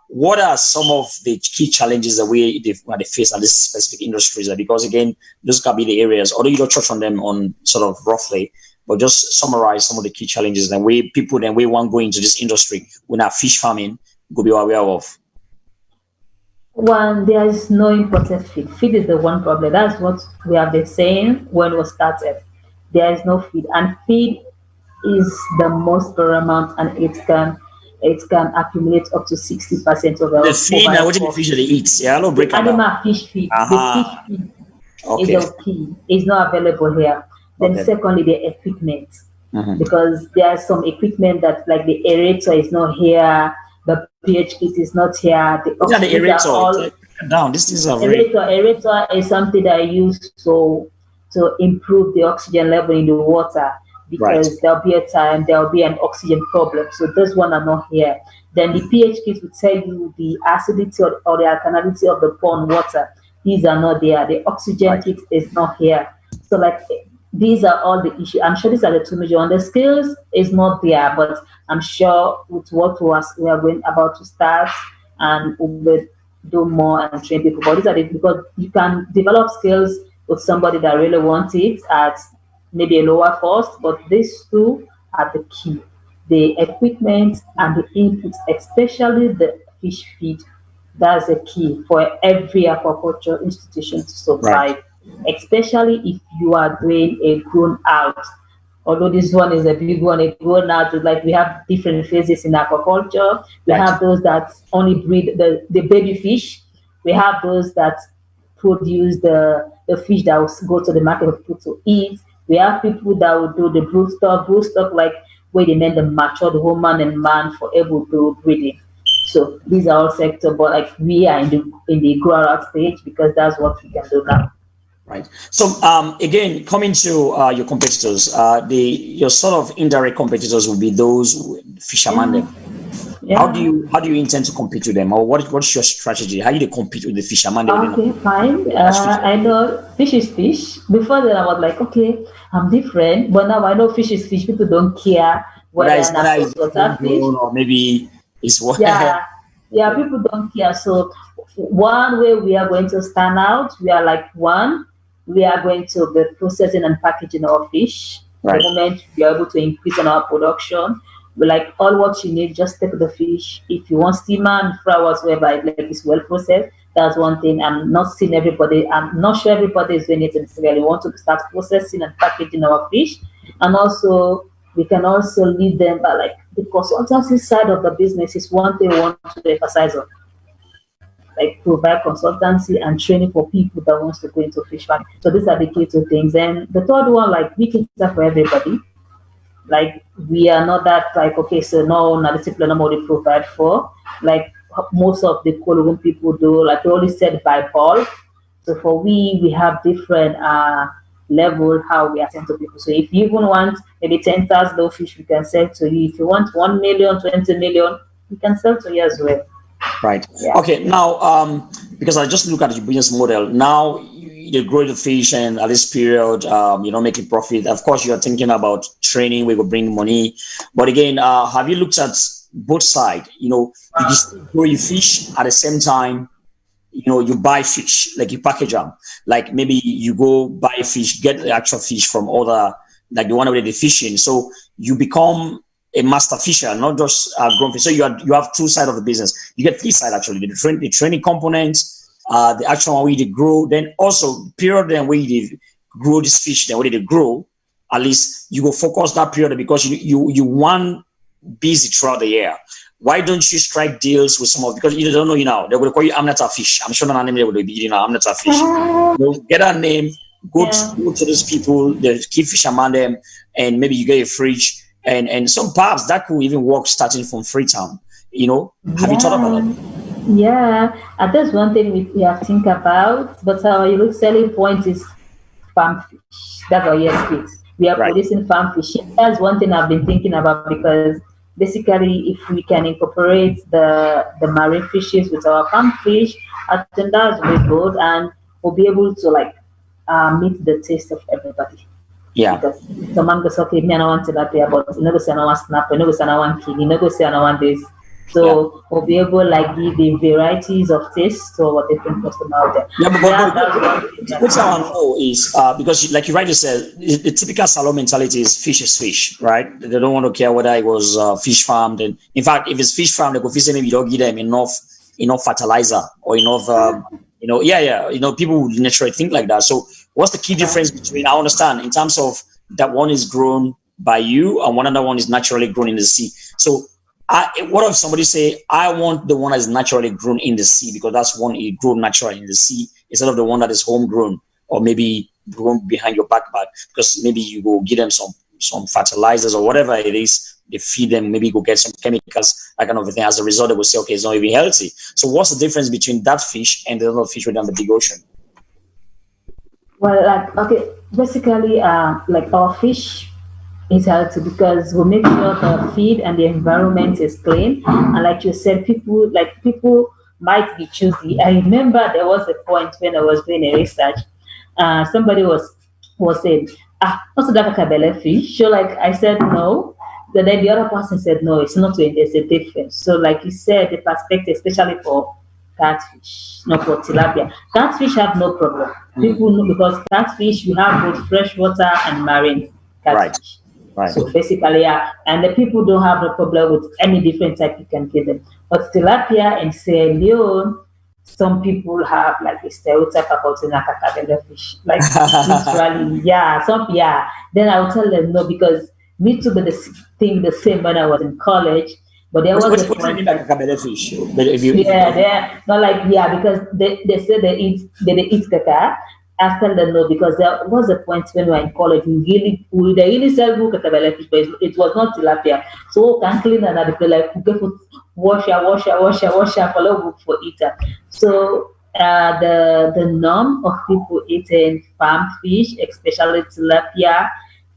S1: what are some of the key challenges that they face in this specific industries? Because again, those can be the areas, although you don't touch on them on sort of roughly, but just summarize some of the key challenges that we want going into this industry when our fish farming go be aware of.
S2: One, there is no imported feed. Feed is the one problem. That's what we have been saying when we started. There is no feed, and feed is the most paramount, and it can accumulate up to 60% of
S1: the feed. Now, what do the fish they eat? Yeah, I'll break it down.
S2: Animal fish feed. The fish feed is key. It's not available here. Then secondly, the equipment, because there are some equipment that, like the aerator is not here, the pH kit is not here. The
S1: aerator. Down. This is a
S2: aerator is something that I use to improve the oxygen level in the water, because there'll be a time there'll be an oxygen problem. So those one are not here. Then the pH kit will tell you the acidity or the alkalinity of the pond water. These are not there. The oxygen kit is not here. So like these are all the issues. I'm sure these are the two major. On the skills is not there, but I'm sure with what we are going about to start, and we will do more and train people. But these are because you can develop skills with somebody that really wants it at maybe a lower cost, but these two are the key: the equipment and the inputs, especially the fish feed. That's the key for every aquaculture institution to survive, especially if you are doing a grown out. Although this one is a big one, a grown out is like we have different phases in aquaculture. We have those that only breed the baby fish. We have those that produce the fish that will go to the market for people to eat. We have people that will do the broodstock like where they make the mature, the woman and man for able to breeding. So these are all sectors, but like we are in the grow out stage because that's what we can do now.
S1: Right. So again, coming to your competitors, your sort of indirect competitors will be those fishermen. how do you intend to compete with them, or what's your strategy? How do you compete with the fisherman?
S2: Okay, fine. I know fish is fish. Before then, I was like, okay, I'm different, but now I know fish is fish. People don't care whether an
S1: Whether it's
S2: saltwater fish.
S1: homegrown or maybe it's what.
S2: Yeah, yeah, people don't care. So one way we are going to stand out, we are like one, we are going to be processing and packaging our fish. The
S1: Right.
S2: moment we are able to increase on our production, we like all what you need, just take the fish. If you want steamer and fry whatsoever, like it's well processed. That's one thing. I'm not sure everybody is doing it in Senegal. We want to start processing and packaging our fish, and also we can also lead them by like the consultancy side of the business is one thing we want to emphasize on, like provide consultancy and training for people that wants to go into fish farming. So these are the key two things. And the third one, like we can cater for everybody. Like we are not that like okay, so no, not the discipline nobody provide for. Like most of the Kologun people do, like we always said by bulk. So for we have different level how we attend to people. So if you even want maybe 10,000 fish, we can sell to you. If you want 1 million, 20 million, we can sell to you as well.
S1: Right.
S2: Yeah.
S1: Okay. Now, because I just look at the business model now, you grow the fish, and at this period, you're not making profit. Of course, you are thinking about training. We will bring money, but again, have you looked at both sides? You can still grow your fish at the same time. You buy fish, like you package them. Like maybe you go buy fish, get the actual fish from other, like the one where they're fishing. So you become a master fisher, not just a grown fish. So you have two sides of the business. You get three sides actually: the training components, the actual one where they grow, then also period then where they grow this fish, then where they grow. At least you go focus that period because you want busy throughout the year. Why don't you strike deals with some of, because you don't know, they will call you Aminata fish. I'm sure not name they will be eating Aminata fish. Get a name, go to those people, the key fisherman them, and maybe you get a fridge, and some parts that could even work starting from Freetown. Have you thought about that?
S2: Yeah, and that's one thing we have to think about. But our unique selling point is farm fish. That's our USP. We are producing farm fish. That's one thing I've been thinking about because basically, if we can incorporate the marine fishes with our farm fish, I think that's really good, and we'll be able to like meet the taste of everybody.
S1: Yeah.
S2: Because someone goes, okay, me I don't want tilapia, but you know go say I want snapper, you know go say I want king, you know go say I want this. So we'll be able like give the varieties of taste to our different customers out there.
S1: Yeah, but what I know is because like you rightly said, the typical salon mentality is fish, right? They don't want to care whether it was fish farmed. And in fact, if it's fish farmed, they go fish maybe you don't give them enough fertilizer or enough people would naturally think like that. So what's the key difference between, I understand in terms of that one is grown by you and one other one is naturally grown in the sea. So what if somebody say, I want the one that is naturally grown in the sea because that's one it grown naturally in the sea instead of the one that is homegrown or maybe grown behind your back because maybe you go give them some fertilizers or whatever it is, they feed them, maybe go get some chemicals, that kind of thing. As a result, they will say, okay, it's not even healthy. So what's the difference between that fish and the other fish within the big ocean?
S2: Well, like okay, basically, like our fish is healthy because we make sure the feed and the environment is clean. And like you said, people might be choosy. I remember there was a point when I was doing a research. Somebody was saying, what's that kabele fish? So like I said no. Then the other person said no, it's not. There's a difference. So like you said, the perspective, especially for catfish, not for tilapia. Catfish have no problem. People know because catfish we have both freshwater and marine catfish. Right. So basically, and the people don't have a problem with any different type you can give them. But tilapia and Sierra Leone, some people have like a stereotype about the nakakabele fish. Like literally, Then I will tell them no because me too, but the thing the same when I was in college. But there was a
S1: point. What do you mean by kabele fish?
S2: They're not like because they say they eat kaka. I tell them no because there was a point when we were in college they really sell kabele fish, but it was not tilapia. So we can clean another like wash for eater. So the norm of people eating farm fish, especially tilapia,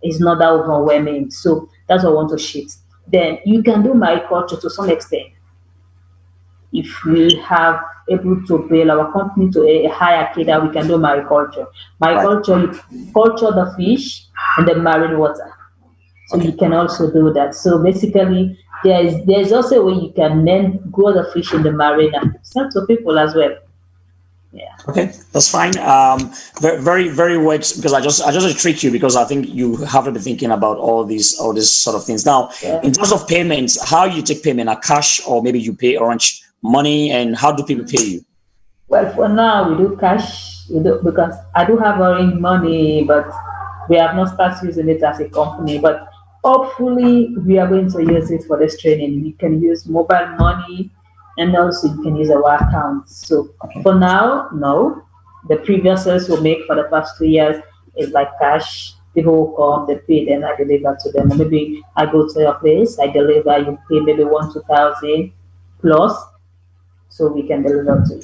S2: is not that overwhelming. So that's what I want to shift. Then you can do mariculture to some extent. if we have able to build our company to a higher key that we can do mariculture.
S1: Right.
S2: Mariculture, you culture the fish and the marine water. So you
S1: Okay.
S2: can also do that. So basically, there's also a way you can then grow the fish in the marina. Sell to people as well. Yeah.
S1: Okay, that's fine. Very, very wet because I just trick you because I think you have to be thinking about all these sort of things. Now,
S2: Yeah.
S1: in terms of payments, how you take payment, a cash or maybe you pay Orange money, and how do people pay you?
S2: Well, for now we do cash. We do because I do have orange money, but we have not started using it as a company. But hopefully, we are going to use it for this training. We can use mobile money, and also you can use our account. So
S1: Okay.
S2: for now, no. The previous sales we make for the past 2 years is like cash. People will come, they pay, then I deliver to them. Or maybe I go to your place, I deliver, you pay maybe 1 2 thousand plus, so we can deliver to you.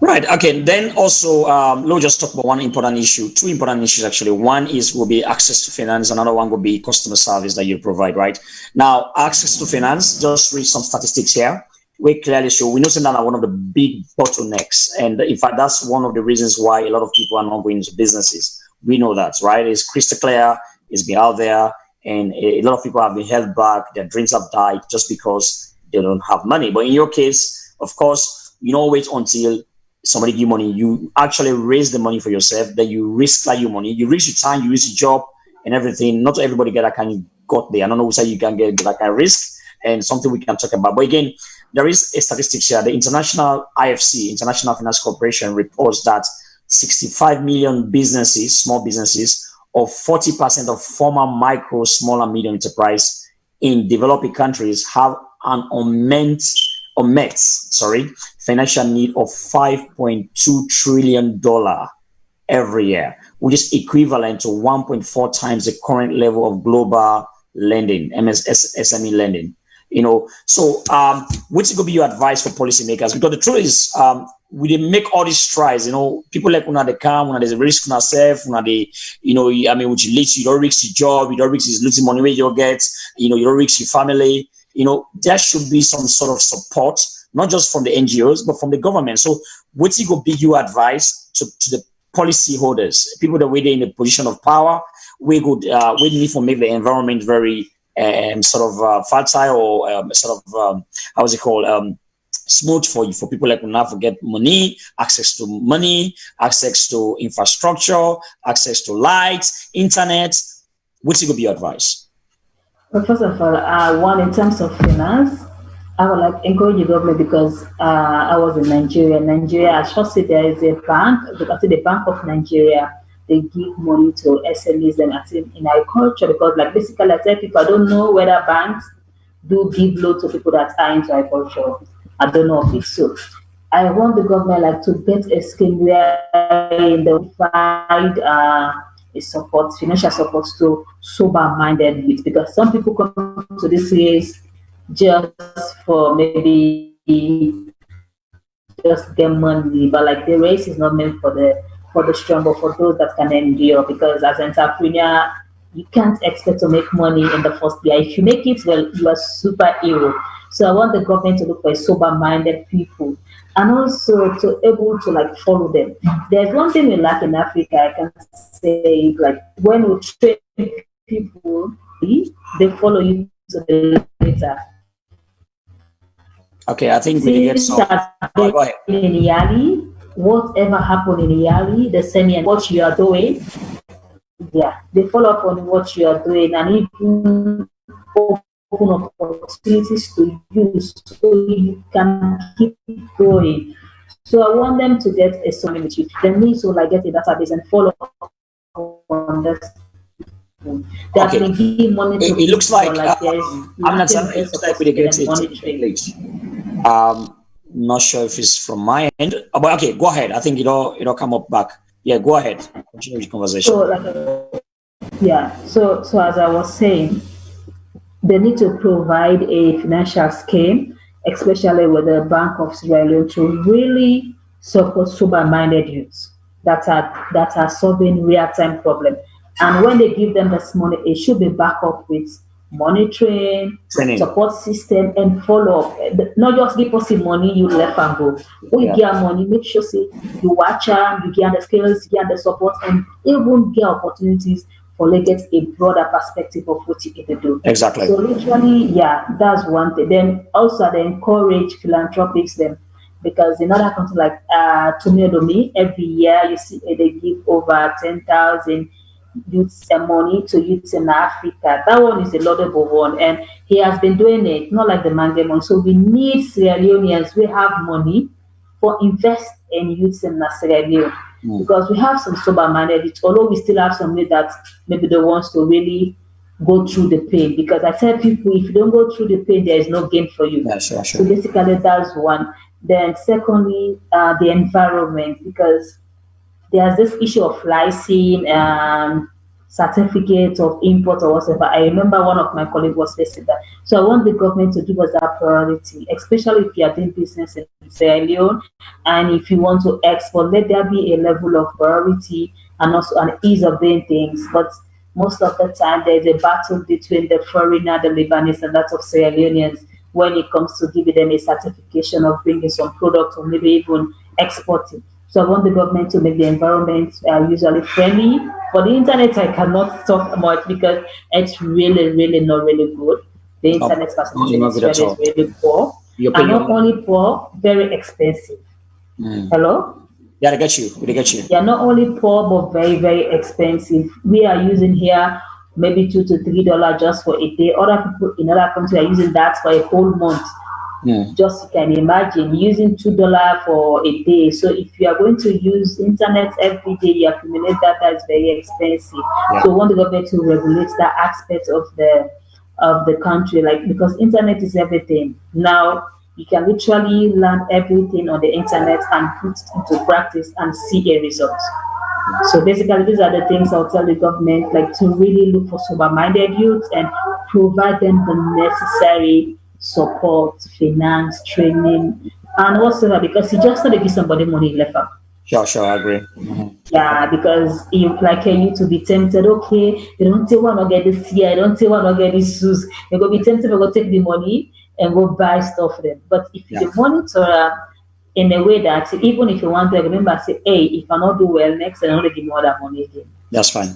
S1: Right. Okay. Then also, we'll just talk about one important issue, two important issues actually. One is will be access to finance. Another one will be customer service that you provide. Right now, access to finance. Just read some statistics here. We clearly show we know that are one of the big bottlenecks, and in fact, that's one of the reasons why a lot of people are not going into businesses. We know that, right? It's crystal clear. It's been out there, and a lot of people have been held back. Their dreams have died just because they don't have money. But in your case, of course, you don't wait until somebody give money, you actually raise the money for yourself, then you risk like your money, you reach your time, you use your job and everything. Not everybody get that kind of got there. I don't know what you can get that kind of risk and something we can talk about. But again, there is a statistics here. The International IFC, International Finance Corporation, reports that 65 million businesses, small businesses, or 40% of former micro, small and medium enterprise in developing countries have an unmet financial need of $5.2 trillion every year, which is equivalent to 1.4 times the current level of global lending, SME lending. So what's going to be your advice for policymakers? Because the truth is, we didn't make all these strides. People like una they come, una there's a risk on self, una they, I mean, which leads you don't risk your job, you don't risk is losing money where you get, you don't risk your family. There should be some sort of support, not just from the NGOs, but from the government. So what's going to be your advice to the policy holders, people that were in a position of power, we need to make the environment very fertile or how's it called? Smooth for people like now to get money, access to infrastructure, access to lights, internet. What's going to be your advice?
S2: Well, first of all, one in terms of finance, I would like encourage the government because I was in Nigeria. Nigeria, I should say there is a bank, because the Bank of Nigeria, they give money to SMEs and in agriculture because, like, basically, I tell people, I don't know whether banks do give loan to people that are into agriculture. I don't know if it's so. I want the government like to get a scheme where they provide a support, financial support to sober-minded youth because some people come to this place just for maybe just get money, but like the race is not meant for the strong, but for those that can endure. Because as an entrepreneur, you can't expect to make money in the first year. If you make it, well, you are superhero. So I want the government to look for sober-minded people and also to able to like follow them. There's one thing we lack in Africa. I can say like when we train people, they follow you to the later.
S1: Okay, I think we did get
S2: Since
S1: some. Go ahead.
S2: in Yali, whatever happened in Yali, they send you what you are doing. Yeah, they follow up on what you are doing and even open opportunities to use so you can keep growing. So I want them to get a summit with you. They need to like get a database and follow up on that. They have
S1: Okay.
S2: been giving money to
S1: It looks like
S2: like there is
S1: I'm not
S2: nothing
S1: it looks like we get it late. Not sure if it's from my end, but okay, go ahead. I think it'll come up back. Yeah, go ahead. Continue the conversation.
S2: So like yeah, so as I was saying, they need to provide a financial scheme, especially with the Bank of Sierra Leone, to really support sober-minded youths that are solving real-time problem. And when they give them this money, it should be backed up with monitoring,
S1: Training.
S2: support system, and follow up. Not just give us the money, you left and go. When you get money, make sure say you watch them, you get the skills, you get the support, and even get opportunities for like get a broader perspective of what you can do.
S1: Exactly.
S2: So literally, yeah, that's one thing. Then also they encourage philanthropics them because in other countries like Tumiadomi, every year you see they give over 10,000 youths money to youths in Africa. That one is a laudable one, and he has been doing it, not like the Mangemon. So we need Sierra Leoneans. We have money for invest in youths in Sierra Leone because we have some sober-minded, although we still have some that maybe they wants to really go through the pain. Because I tell people, if you don't go through the pain, there is no gain for you.
S1: Yeah, sure,
S2: So
S1: sure.
S2: basically, that's one. Then secondly, the environment because there's this issue of licensing certificates of import or whatever. I remember one of my colleagues was facing that. So I want the government to give us that priority, especially if you are doing business in Sierra Leone and if you want to export, let there be a level of priority and also an ease of doing things. But most of the time there's a battle between the foreigner, the Lebanese, and that of Sierra Leoneans when it comes to giving them a certification of bringing some product or maybe even exporting. So I want the government to make the environment usually friendly. For the internet, I cannot talk much because it's really, really not really good. The
S1: No,
S2: internet
S1: no,
S2: facility
S1: you're
S2: in
S1: not good at
S2: Australia is
S1: all.
S2: really poor.
S1: You're
S2: And
S1: paying your
S2: not
S1: money.
S2: only poor, very expensive.
S1: Mm.
S2: Hello?
S1: Yeah, I get you. They get you.
S2: They are not only poor but very, very expensive. We are using here maybe $2 to $3 just for a day. Other people in other countries are using that for a whole month.
S1: Mm.
S2: Just you can imagine using $2 for a day. So if you are going to use internet every day, you accumulate that. That's very expensive.
S1: Yeah.
S2: So we want the government to regulate that aspect of the country, like because internet is everything now. You can literally learn everything on the internet and put it into practice and see a result. So basically, these are the things I'll tell the government, like to really look for sober-minded youth and provide them the necessary support, finance, training, and whatsoever. Because you just not give somebody money left out.
S1: Sure, sure. I agree.
S2: Yeah, because if like you to be tempted, okay, they don't say one or get this year, I don't say one or get this shoes. They go be tempted to go take the money and go buy stuff then. But if
S1: Yeah.
S2: you monitor in a way that even if you want to remember, say, hey, if I not do well next, I don't give me all that money again.
S1: That's fine.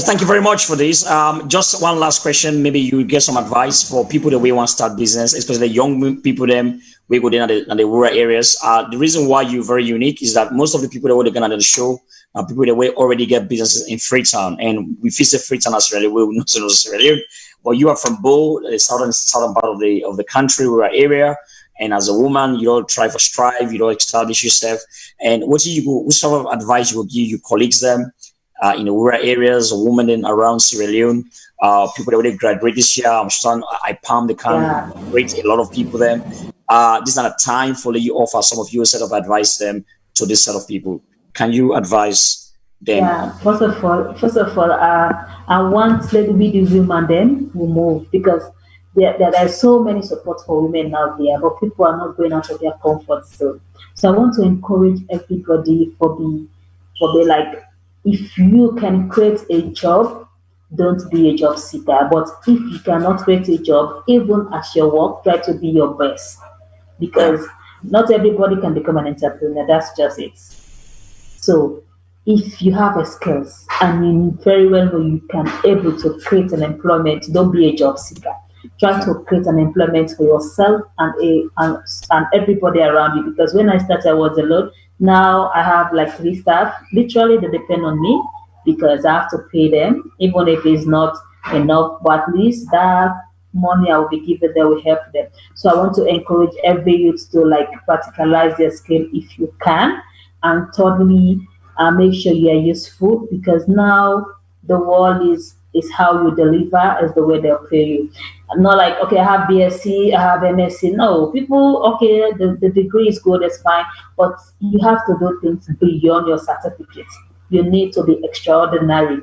S1: Thank you very much for this. Just one last question. Maybe you get some advice for people that we want to start business, especially the young people. Them we go down in the rural areas. The reason why you're very unique is that most of the people that were going to the show are people that we already get businesses in Freetown, and we visit Freetown, Australia. We will not know Australia, but you are from Bo, the southern part of the country, rural area. And as a woman, you don't try for strive, you don't establish yourself. And what sort of advice you will give your colleagues them? In the rural areas, women in around Sierra Leone, people that already graduate this year. I'm sure I palm the can
S2: Yeah.
S1: great a lot of people there. This is not a time for you offer some of your set of advice them to this set of people. Can you advise them
S2: Yeah,
S1: on?
S2: first of all, I want let me the women then who move because there are so many support for women out there, but people are not going out of their comfort zone. So I want to encourage everybody for be like, if you can create a job, don't be a job seeker. But if you cannot create a job, even at your work, try to be your best
S1: Yeah,
S2: because not everybody can become an entrepreneur. That's just it. So if you have a skills and you very well know you can able to create an employment, don't be a job seeker. Try to create an employment for yourself and everybody around you. Because when I started, I was alone. Now I have like three staff. Literally, they depend on me because I have to pay them, even if it's not enough. But at least that money I will be given that will help them. So I want to encourage every youth to like practicalize their skill if you can, and thirdly, make sure you are useful because now the world is how you deliver is the way they'll pay you. Not like okay, I have BSc, I have MSc. No, people okay, the degree is good, that's fine, but you have to do things beyond your certificate. You need to be extraordinary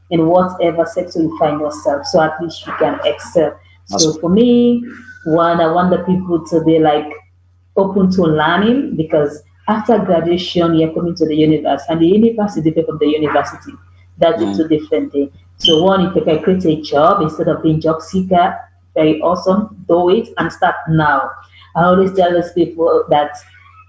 S2: in whatever sector you find yourself, so at least you can excel. So
S1: that's
S2: for me, one, I want the people to be like open to learning because after graduation you're coming to the universe and the universe is different from the university. That's a
S1: mm,
S2: two different thing. So one, if you can create a job instead of being job seeker, very awesome. Do it and start now. I always tell those people that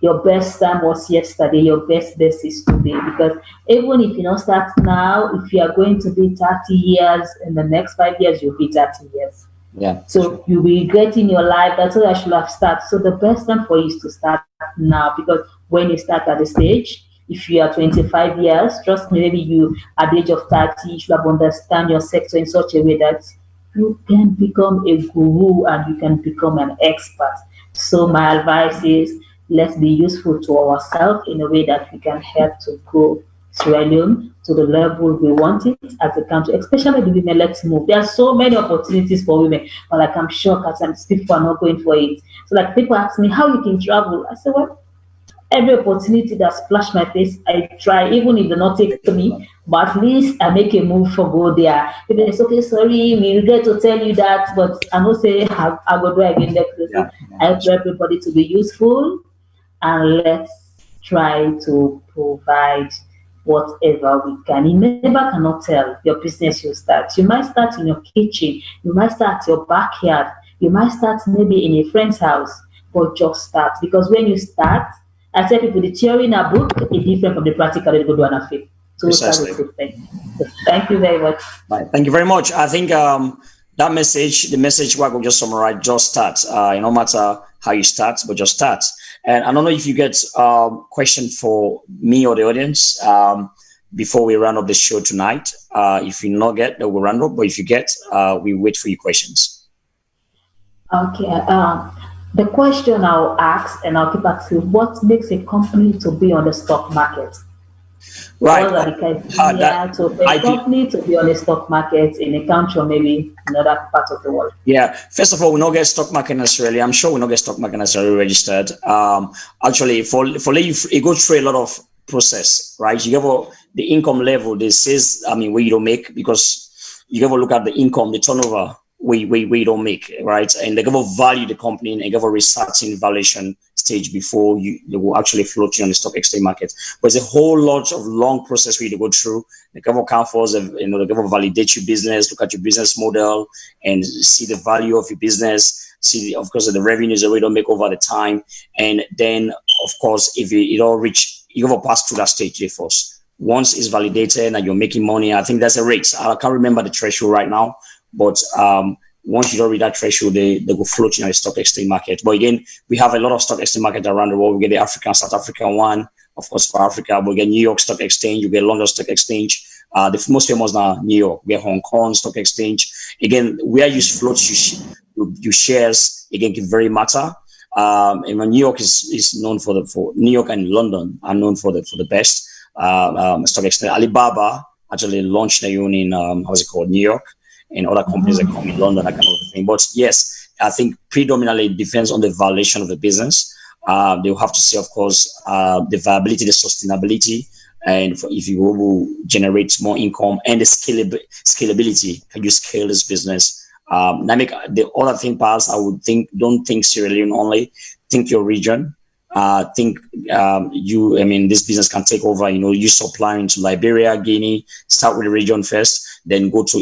S2: your best time was yesterday, your best is today. Because even if you don't start now, if you are going to be 30 years, in the next 5 years, you'll be 30 years.
S1: Yeah.
S2: So you'll be regretting your life. That's why I should have started. So the best time for you is to start now, because when you start at the stage, if you are 25 years, trust me, maybe you at the age of 30, you should have understand your sector in such a way that you can become a guru and you can become an expert. So my advice is, let's be useful to ourselves in a way that we can help to grow Sierra Leone to the level we want it as a country, especially the women. Let's move. There are so many opportunities for women, but like I'm sure at times people are not going for it. So like people ask me how you can travel. I say, well, every opportunity that splash my face, I try, even if they not take me, but at least I make a move for go there. If it's okay, sorry, we regret to tell you that, but I don't say I go do again next.
S1: Yeah.
S2: I help everybody to be useful, and let's try to provide whatever we can. You never cannot tell your business you start. You might start in your kitchen, you might start your backyard, you might start maybe in a friend's house, but just start. Because when you start, I tell people the theory in a book is different from the practical they go do on a field. So start
S1: Precisely.
S2: with thing. Thank you very much.
S1: Right. Thank you very much. I think that message, the message what we just summarize, just start. No matter how you start, but just start. And I don't know if you get question for me or the audience before we round up the show tonight. If you not get, then we'll round up. But if you get, we wait for your questions.
S2: Okay. The question I'll ask, and I'll keep asking, what makes a company to be on the stock market?
S1: Right.
S2: What are the criteria to a company to be on the stock market in a country or maybe another part of the world?
S1: Yeah. First of all, we not get stock market necessarily. I'm sure we not get stock market necessarily registered. Actually, for you go through a lot of process, right? You have the income level. This is, I mean, where you don't make, because you have to look at the income, the turnover. We don't make, right? And they give value the company and give a researching valuation stage before they will actually float you on the stock exchange market. But it's a whole lot of long process for you to go through. They give account for, they give validate your business, look at your business model and see the value of your business, see of course the revenues that we don't make over the time. And then of course, if it all reach, you have to pass through that stage first. Once it's validated and you're making money, I think that's a rate. I can't remember the threshold right now. But once you don't reach that threshold, they go floating on the stock exchange market. But again, we have a lot of stock exchange markets around the world. We get the African, South African one, of course, for Africa. We get New York Stock Exchange, you get London Stock Exchange. The most famous now, New York. We get Hong Kong Stock Exchange. Again, where you float your shares, again, can very matter. And when New York is known for New York and London are known for the best stock exchange. Alibaba actually launched their own in how's it called, New York. And other companies that come in London, that kind of thing. But yes, I think predominantly it depends on the valuation of the business. They'll have to see, of course, the viability, the sustainability, and if you will generate more income and the scalability. Can you scale this business? Make the other thing pass. I would don't think Sierra Leone only. Think your region. Think this business can take over, you supplying to Liberia, Guinea, start with the region first, then go to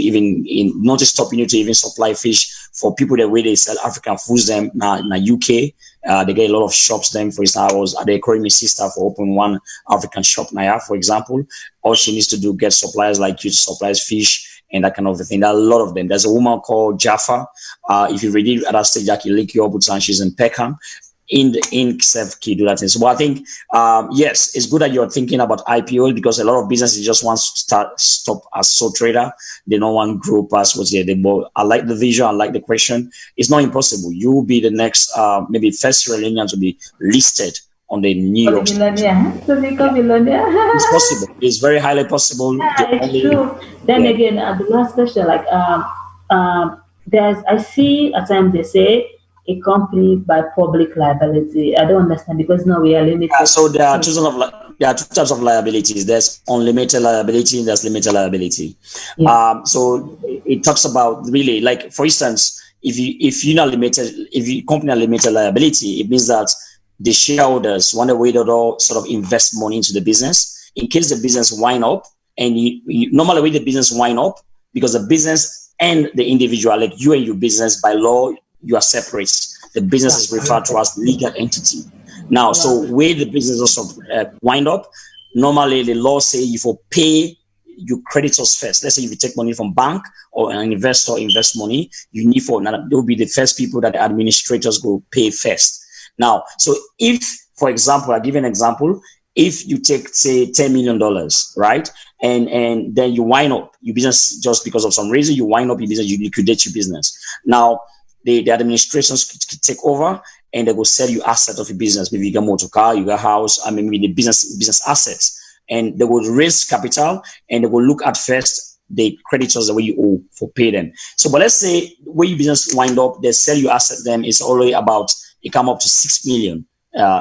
S1: not just stopping you to even supply fish for people the way they sell African foods them now in the UK. They get a lot of shops them. For instance, I was at the my sister for open one African shop now, for example. All she needs to do get suppliers like you to supply fish and that kind of thing. There are a lot of them. There's a woman called Jaffa. If you read it at that stage, I can link you up with her. She's in Peckham. In self key do that thing. So I think yes, it's good that you're thinking about IPO, because a lot of businesses just want to stop as sole trader. They don't want to grow past what's there. I like the vision, I like the question. It's not impossible. You will be the next maybe first Sierra Leonean to be listed on the New York Stock Exchange.
S2: To become millionaire.
S1: It's possible. It's very highly possible.
S2: Yeah, it's true. Then again, the last question, like I see at times they say a company by public liability. I don't understand, because now we are limited.
S1: So there are two types of liabilities. There's unlimited liability and there's limited liability. Yeah. So it talks about really, like, for instance, if you company are limited liability, it means that the shareholders want a way to sort of invest money into the business in case the business wind up. And normally when the business wind up, because the business and the individual, like you and your business, by law, you are separate. The business is referred to as legal entity. Now, so where the business also wind up, normally the law say you will pay your creditors first. Let's say if you take money from bank or an investor invest money, you need for they'll be the first people that the administrators will pay first. Now, so if, for example, I'll give you an example. If you take, say, $10 million, right? And then you wind up your business just because of some reason, you wind up your business, you liquidate your business. Now, the administrations could take over and they will sell you assets of your business. Maybe you got motor car, you got house, I mean, maybe the business assets. And they will raise capital and they will look at first the creditors the way you owe for pay them. So, but let's say where your business wind up, they sell you assets, them it's already about, it come up to 6 million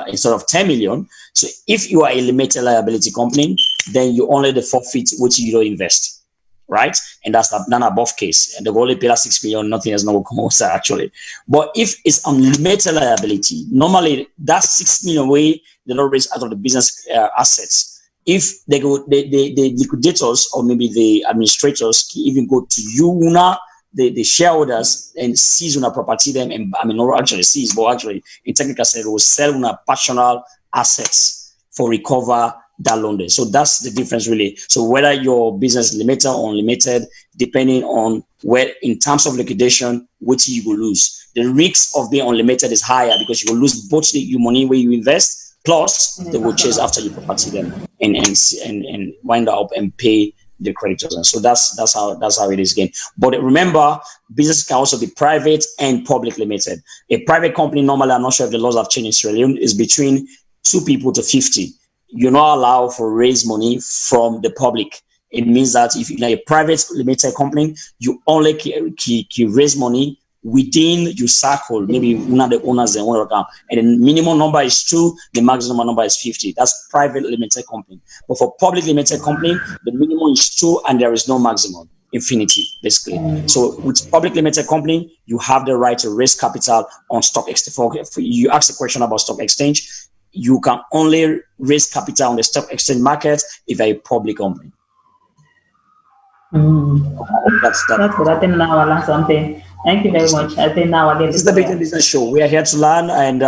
S1: instead of 10 million. So if you are a limited liability company, then you only the forfeit which you don't invest, right? And that's not above case. And they will only pay that 6 million, nothing else will come outside actually. But if it's unlimited liability, normally that 6 million way they don't raise out of the business assets. If they go, the liquidators or maybe the administrators can even go to you, the shareholders, and seize on a property them, and I mean not actually seize, but actually in technical sense, will sell on a personal assets for recover that loan there. So that's the difference really. So whether your business is limited or unlimited, depending on where in terms of liquidation, which you will lose. The risk of being unlimited is higher because you will lose both your money where you invest, plus they will chase after your property then and wind up and pay the creditors. And so that's how it is again. But remember, business can also be private and public limited. A private company, normally, I'm not sure if the laws have changed in Sierra Leone, is between 2 people to 50. You're not allowed to raise money from the public. It means that if you're a private limited company, you only can raise money within your circle, maybe one of the owners and one account. And the minimum number is 2, the maximum number is 50. That's private limited company. But for public limited company, the minimum is 2 and there is no maximum, infinity, basically. So with public limited company, you have the right to raise capital on stock exchange. You asked a question about stock exchange. You can only raise capital on the stock exchange market if you're a public company.
S2: That's good. I think now I learned something. Thank you very much. I think now I get
S1: this is the Big Business Show. We are here to learn, and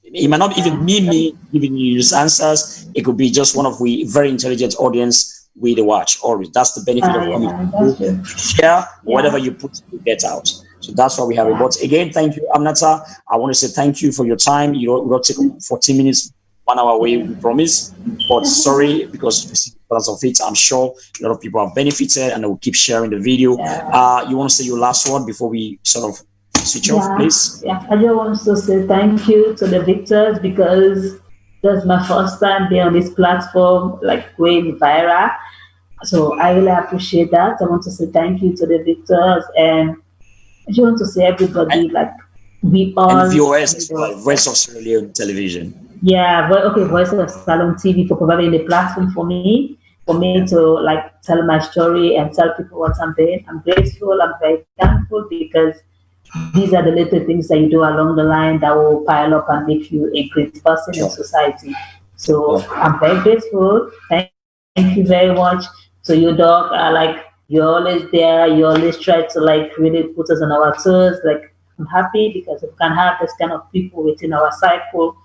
S1: it might not even be me giving you these answers. It could be just one of we very intelligent audience we watch. Always, that's the benefit of coming. Share whatever you put, you get out. So that's why we have it. But again, thank you, Aminata. I want to say thank you for your time. You don't take 14 minutes. 1 hour away, we promise. But sorry, because of it, I'm sure a lot of people have benefited and they will keep sharing the video. You want to say your last word before we sort of switch off, please?
S2: Yeah, I just want to say thank you to the victors because that's my first time being on this platform, like going viral. So I really appreciate that. I want to say thank you to the victors, and I just want to say everybody, like we all.
S1: And VOS, Voice of Sierra Leone Television.
S2: Yeah, Voice of Salone TV for providing the platform for me to like tell my story and tell people what I'm doing. I'm grateful. I'm very thankful because these are the little things that you do along the line that will pile up and make you a great person in society. So I'm very grateful. Thank you very much to you, Doc. Like you're always there. You always try to like really put us on our toes. Like I'm happy because we can have this kind of people within our cycle.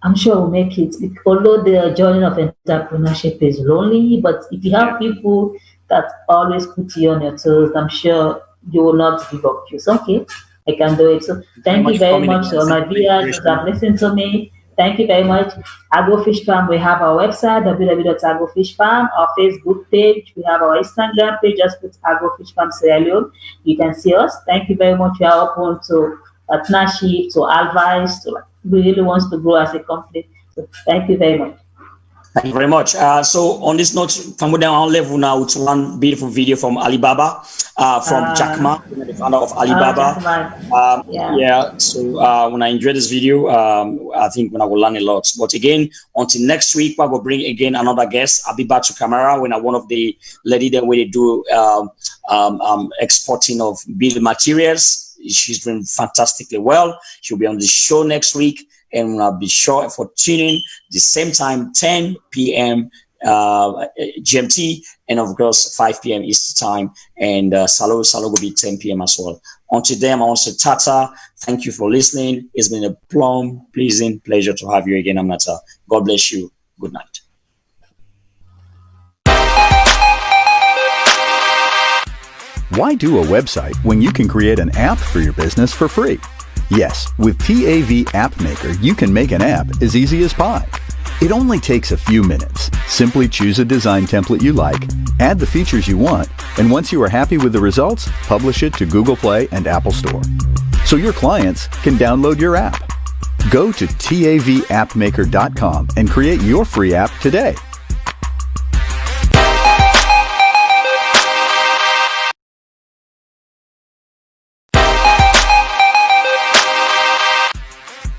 S2: I'm sure we'll make it. Although the journey of entrepreneurship is lonely, but if you have people that always put you on your toes, I'm sure you will not give up. You say, okay, I can do it. So thank you very much to all my viewers that have listened to me. Thank you very much. Agro Fish Farm, we have our website, www.agrofishfarm, our Facebook page, we have our Instagram page, just put Agro Fish Farm Sierra Leone. You can see us. Thank you very much. We are open to partnership, to advice, to we really wants to grow as a company. So thank you very much.
S1: Thank you very much. So on this note, from down level now, it's one beautiful video from Alibaba, from Jack Ma, the founder of Alibaba. So when I enjoy this video, I think when I will learn a lot. But again, until next week, I will bring again another guest. I'll be back to camera when one of the lady that we do exporting of building materials. She's doing fantastically well. She'll be on the show next week, and I'll be sure for tuning the same time, 10 p.m. GMT, and of course 5 p.m. Eastern time. And Salone will be 10 p.m. as well. Until then, I want to say Tata. Thank you for listening. It's been a pleasing pleasure to have you again, Aminata. God bless you. Good night.
S3: Why do a website when you can create an app for your business for free? Yes, with TAV App Maker, you can make an app as easy as pie. It only takes a few minutes. Simply choose a design template you like, add the features you want, and once you are happy with the results, publish it to Google Play and Apple Store. So your clients can download your app. Go to TAVAppmaker.com and create your free app today.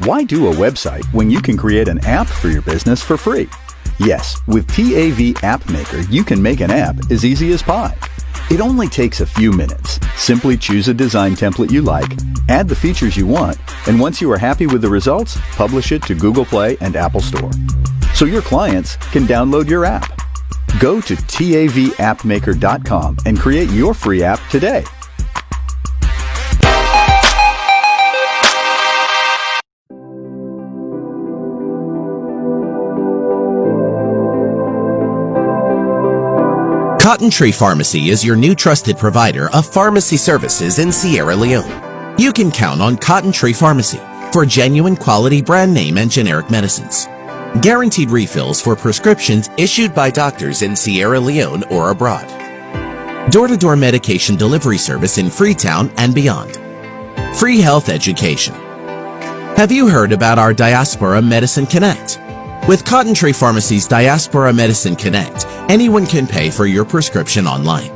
S3: Why do a website when you can create an app for your business for free? Yes, with TAV App Maker, you can make an app as easy as pie. It only takes a few minutes. Simply choose a design template you like, add the features you want, and once you are happy with the results, publish it to Google Play and Apple Store. So your clients can download your app. Go to TAVAppmaker.com and create your free app today.
S4: Cotton Tree Pharmacy is your new trusted provider of pharmacy services in Sierra Leone. You can count on Cotton Tree Pharmacy for genuine quality brand name and generic medicines. Guaranteed refills for prescriptions issued by doctors in Sierra Leone or abroad. Door-to-door medication delivery service in Freetown and beyond. Free health education. Have you heard about our Diaspora Medicine Connect? With Cotton Tree Pharmacy's Diaspora Medicine Connect, anyone can pay for your prescription online.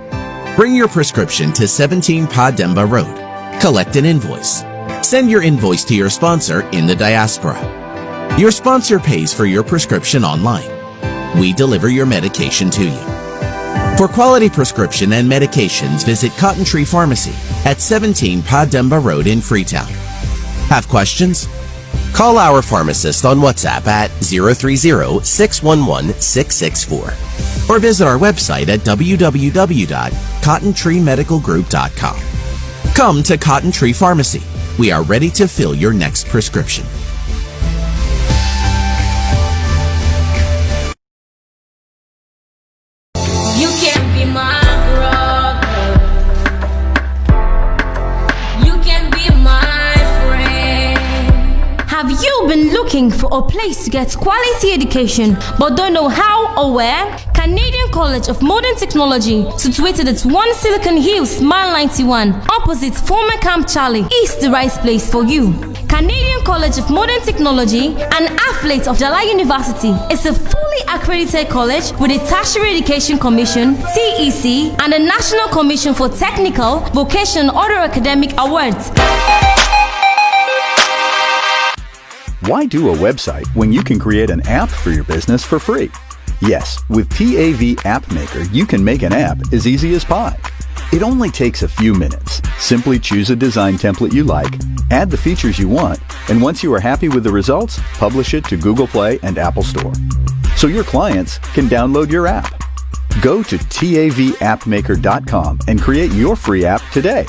S4: Bring your prescription to 17 Pademba Road. Collect an invoice. Send your invoice to your sponsor in the diaspora. Your sponsor pays for your prescription online. We deliver your medication to you. For quality prescription and medications, visit Cotton Tree Pharmacy at 17 Pademba Road in Freetown. Have questions? Call our pharmacist on WhatsApp at 030-611-664 or visit our website at www.cottontreemedicalgroup.com. Come to Cotton Tree Pharmacy. We are ready to fill your next prescription.
S5: You can be my brother. You can be my friend.
S6: Have you been looking for a place to get quality education but don't know how or where? Canadian College of Modern Technology, situated at 1 Silicon Hills, Mile 91, opposite former Camp Charlie, is the right place for you. Canadian College of Modern Technology, an affiliate of Jala University, is a fully accredited college with a Tertiary Education Commission (TEC) and a National Commission for Technical, Vocational, and Other Academic Awards.
S3: Why do a website when you can create an app for your business for free? Yes, with TAV App Maker, you can make an app as easy as pie. It only takes a few minutes. Simply choose a design template you like, add the features you want, and once you are happy with the results, publish it to Google Play and Apple Store. So your clients can download your app. Go to TAVAppmaker.com and create your free app today.